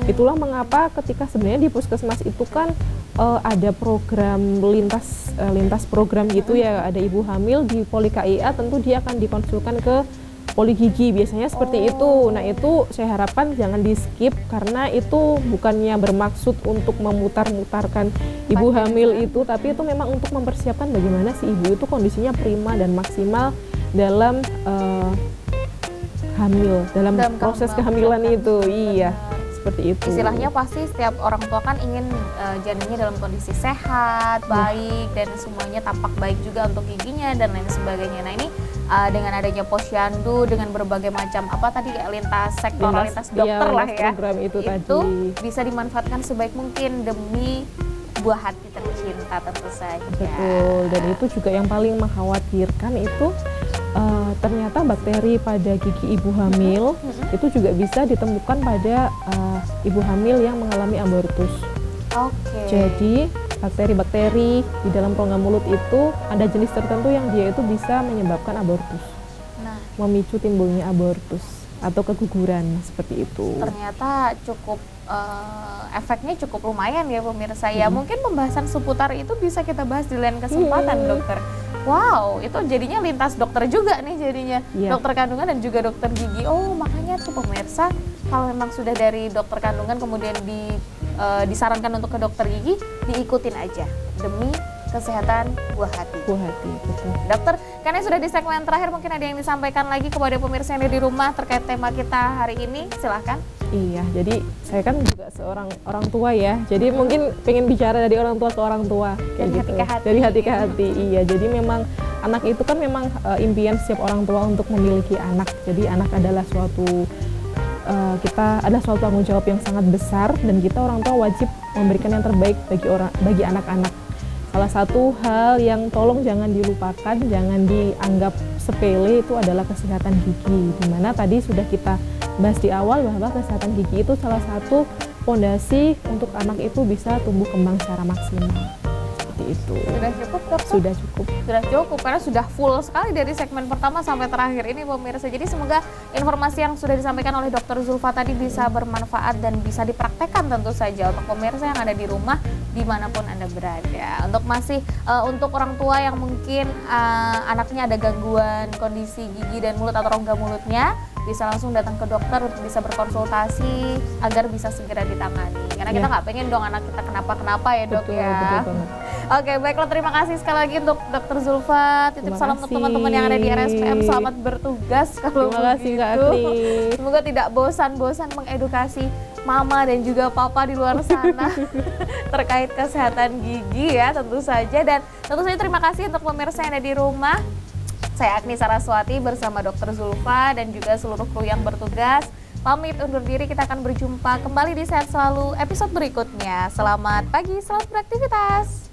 [SPEAKER 2] Itulah mengapa ketika sebenarnya di puskesmas itu kan ada program lintas program gitu ya, ada ibu hamil di Poli KIA tentu dia akan dikonsulkan ke poli gigi biasanya seperti itu. Nah itu saya harapkan jangan di skip karena itu bukannya bermaksud untuk memutar-mutarkan ibu hamil itu, tapi itu memang untuk mempersiapkan bagaimana si ibu itu kondisinya prima dan maksimal dalam hamil, dalam proses kehamilan itu. Iya, seperti itu.
[SPEAKER 1] Istilahnya pasti setiap orang tua kan ingin janinnya dalam kondisi sehat, baik, dan semuanya tampak baik juga untuk giginya dan lain sebagainya. Nah ini dengan adanya posyandu, dengan berbagai macam lintas sektor, lintas dokter lah ya,
[SPEAKER 2] program itu tadi
[SPEAKER 1] bisa dimanfaatkan sebaik mungkin demi buah hati tercinta tentu saja.
[SPEAKER 2] Betul, dan itu juga yang paling mengkhawatirkan itu ternyata bakteri pada gigi ibu hamil itu juga bisa ditemukan pada ibu hamil yang mengalami abortus. Jadi bakteri-bakteri di dalam rongga mulut itu ada jenis tertentu yang dia itu bisa menyebabkan abortus, memicu timbulnya abortus atau keguguran seperti itu.
[SPEAKER 1] Ternyata cukup efeknya cukup lumayan ya pemirsa ya. Mungkin pembahasan seputar itu bisa kita bahas di lain kesempatan dokter. Wow, itu jadinya lintas dokter juga nih jadinya, dokter kandungan dan juga dokter gigi. Oh makanya tuh pemirsa kalau memang sudah dari dokter kandungan kemudian disarankan untuk ke dokter gigi, diikutin aja demi kesehatan buah hati.
[SPEAKER 2] Buah hati, betul.
[SPEAKER 1] Dokter, karena sudah di segmen terakhir mungkin ada yang disampaikan lagi kepada pemirsa yang ada di rumah terkait tema kita hari ini, silahkan.
[SPEAKER 2] Iya, jadi saya kan juga seorang orang tua ya, jadi mungkin pengen bicara dari orang tua ke orang tua kayak gitu. Dari hati ke hati. Iya, jadi memang anak itu kan memang impian setiap orang tua untuk memiliki anak. Jadi anak adalah suatu tanggung jawab yang sangat besar dan kita orang tua wajib memberikan yang terbaik bagi anak-anak. Salah satu hal yang tolong jangan dilupakan, jangan dianggap sepele itu adalah kesehatan gigi. Dimana tadi sudah kita bahas di awal bahwa kesehatan gigi itu salah satu fondasi untuk anak itu bisa tumbuh kembang secara maksimal. Seperti itu.
[SPEAKER 1] Sudah cukup, dokter?
[SPEAKER 2] Sudah cukup.
[SPEAKER 1] Sudah cukup, karena sudah full sekali dari segmen pertama sampai terakhir ini pemirsa. Jadi semoga informasi yang sudah disampaikan oleh Dr. Zulfa tadi bisa bermanfaat dan bisa dipraktekkan tentu saja untuk pemirsa yang ada di rumah dimanapun Anda berada. Untuk orang tua yang mungkin anaknya ada gangguan kondisi gigi dan mulut atau rongga mulutnya, bisa langsung datang ke dokter untuk bisa berkonsultasi agar bisa segera ditangani. Karena kita nggak pengen dong anak kita kenapa-kenapa ya dok. Betul banget. Oke, baiklah, terima kasih sekali lagi untuk Dr. Zulfa. Titip salam untuk teman-teman yang ada di RSPM. Selamat bertugas kalau
[SPEAKER 2] terima kasih Kak Agni.
[SPEAKER 1] Semoga tidak bosan-bosan mengedukasi mama dan juga papa di luar sana terkait kesehatan gigi ya tentu saja. Dan tentu saja terima kasih untuk pemirsa yang ada di rumah. Saya Agni Saraswati bersama Dr. Zulfa dan juga seluruh kru yang bertugas. Pamit undur diri, kita akan berjumpa kembali di Sehat Selalu episode berikutnya. Selamat pagi, selamat beraktivitas.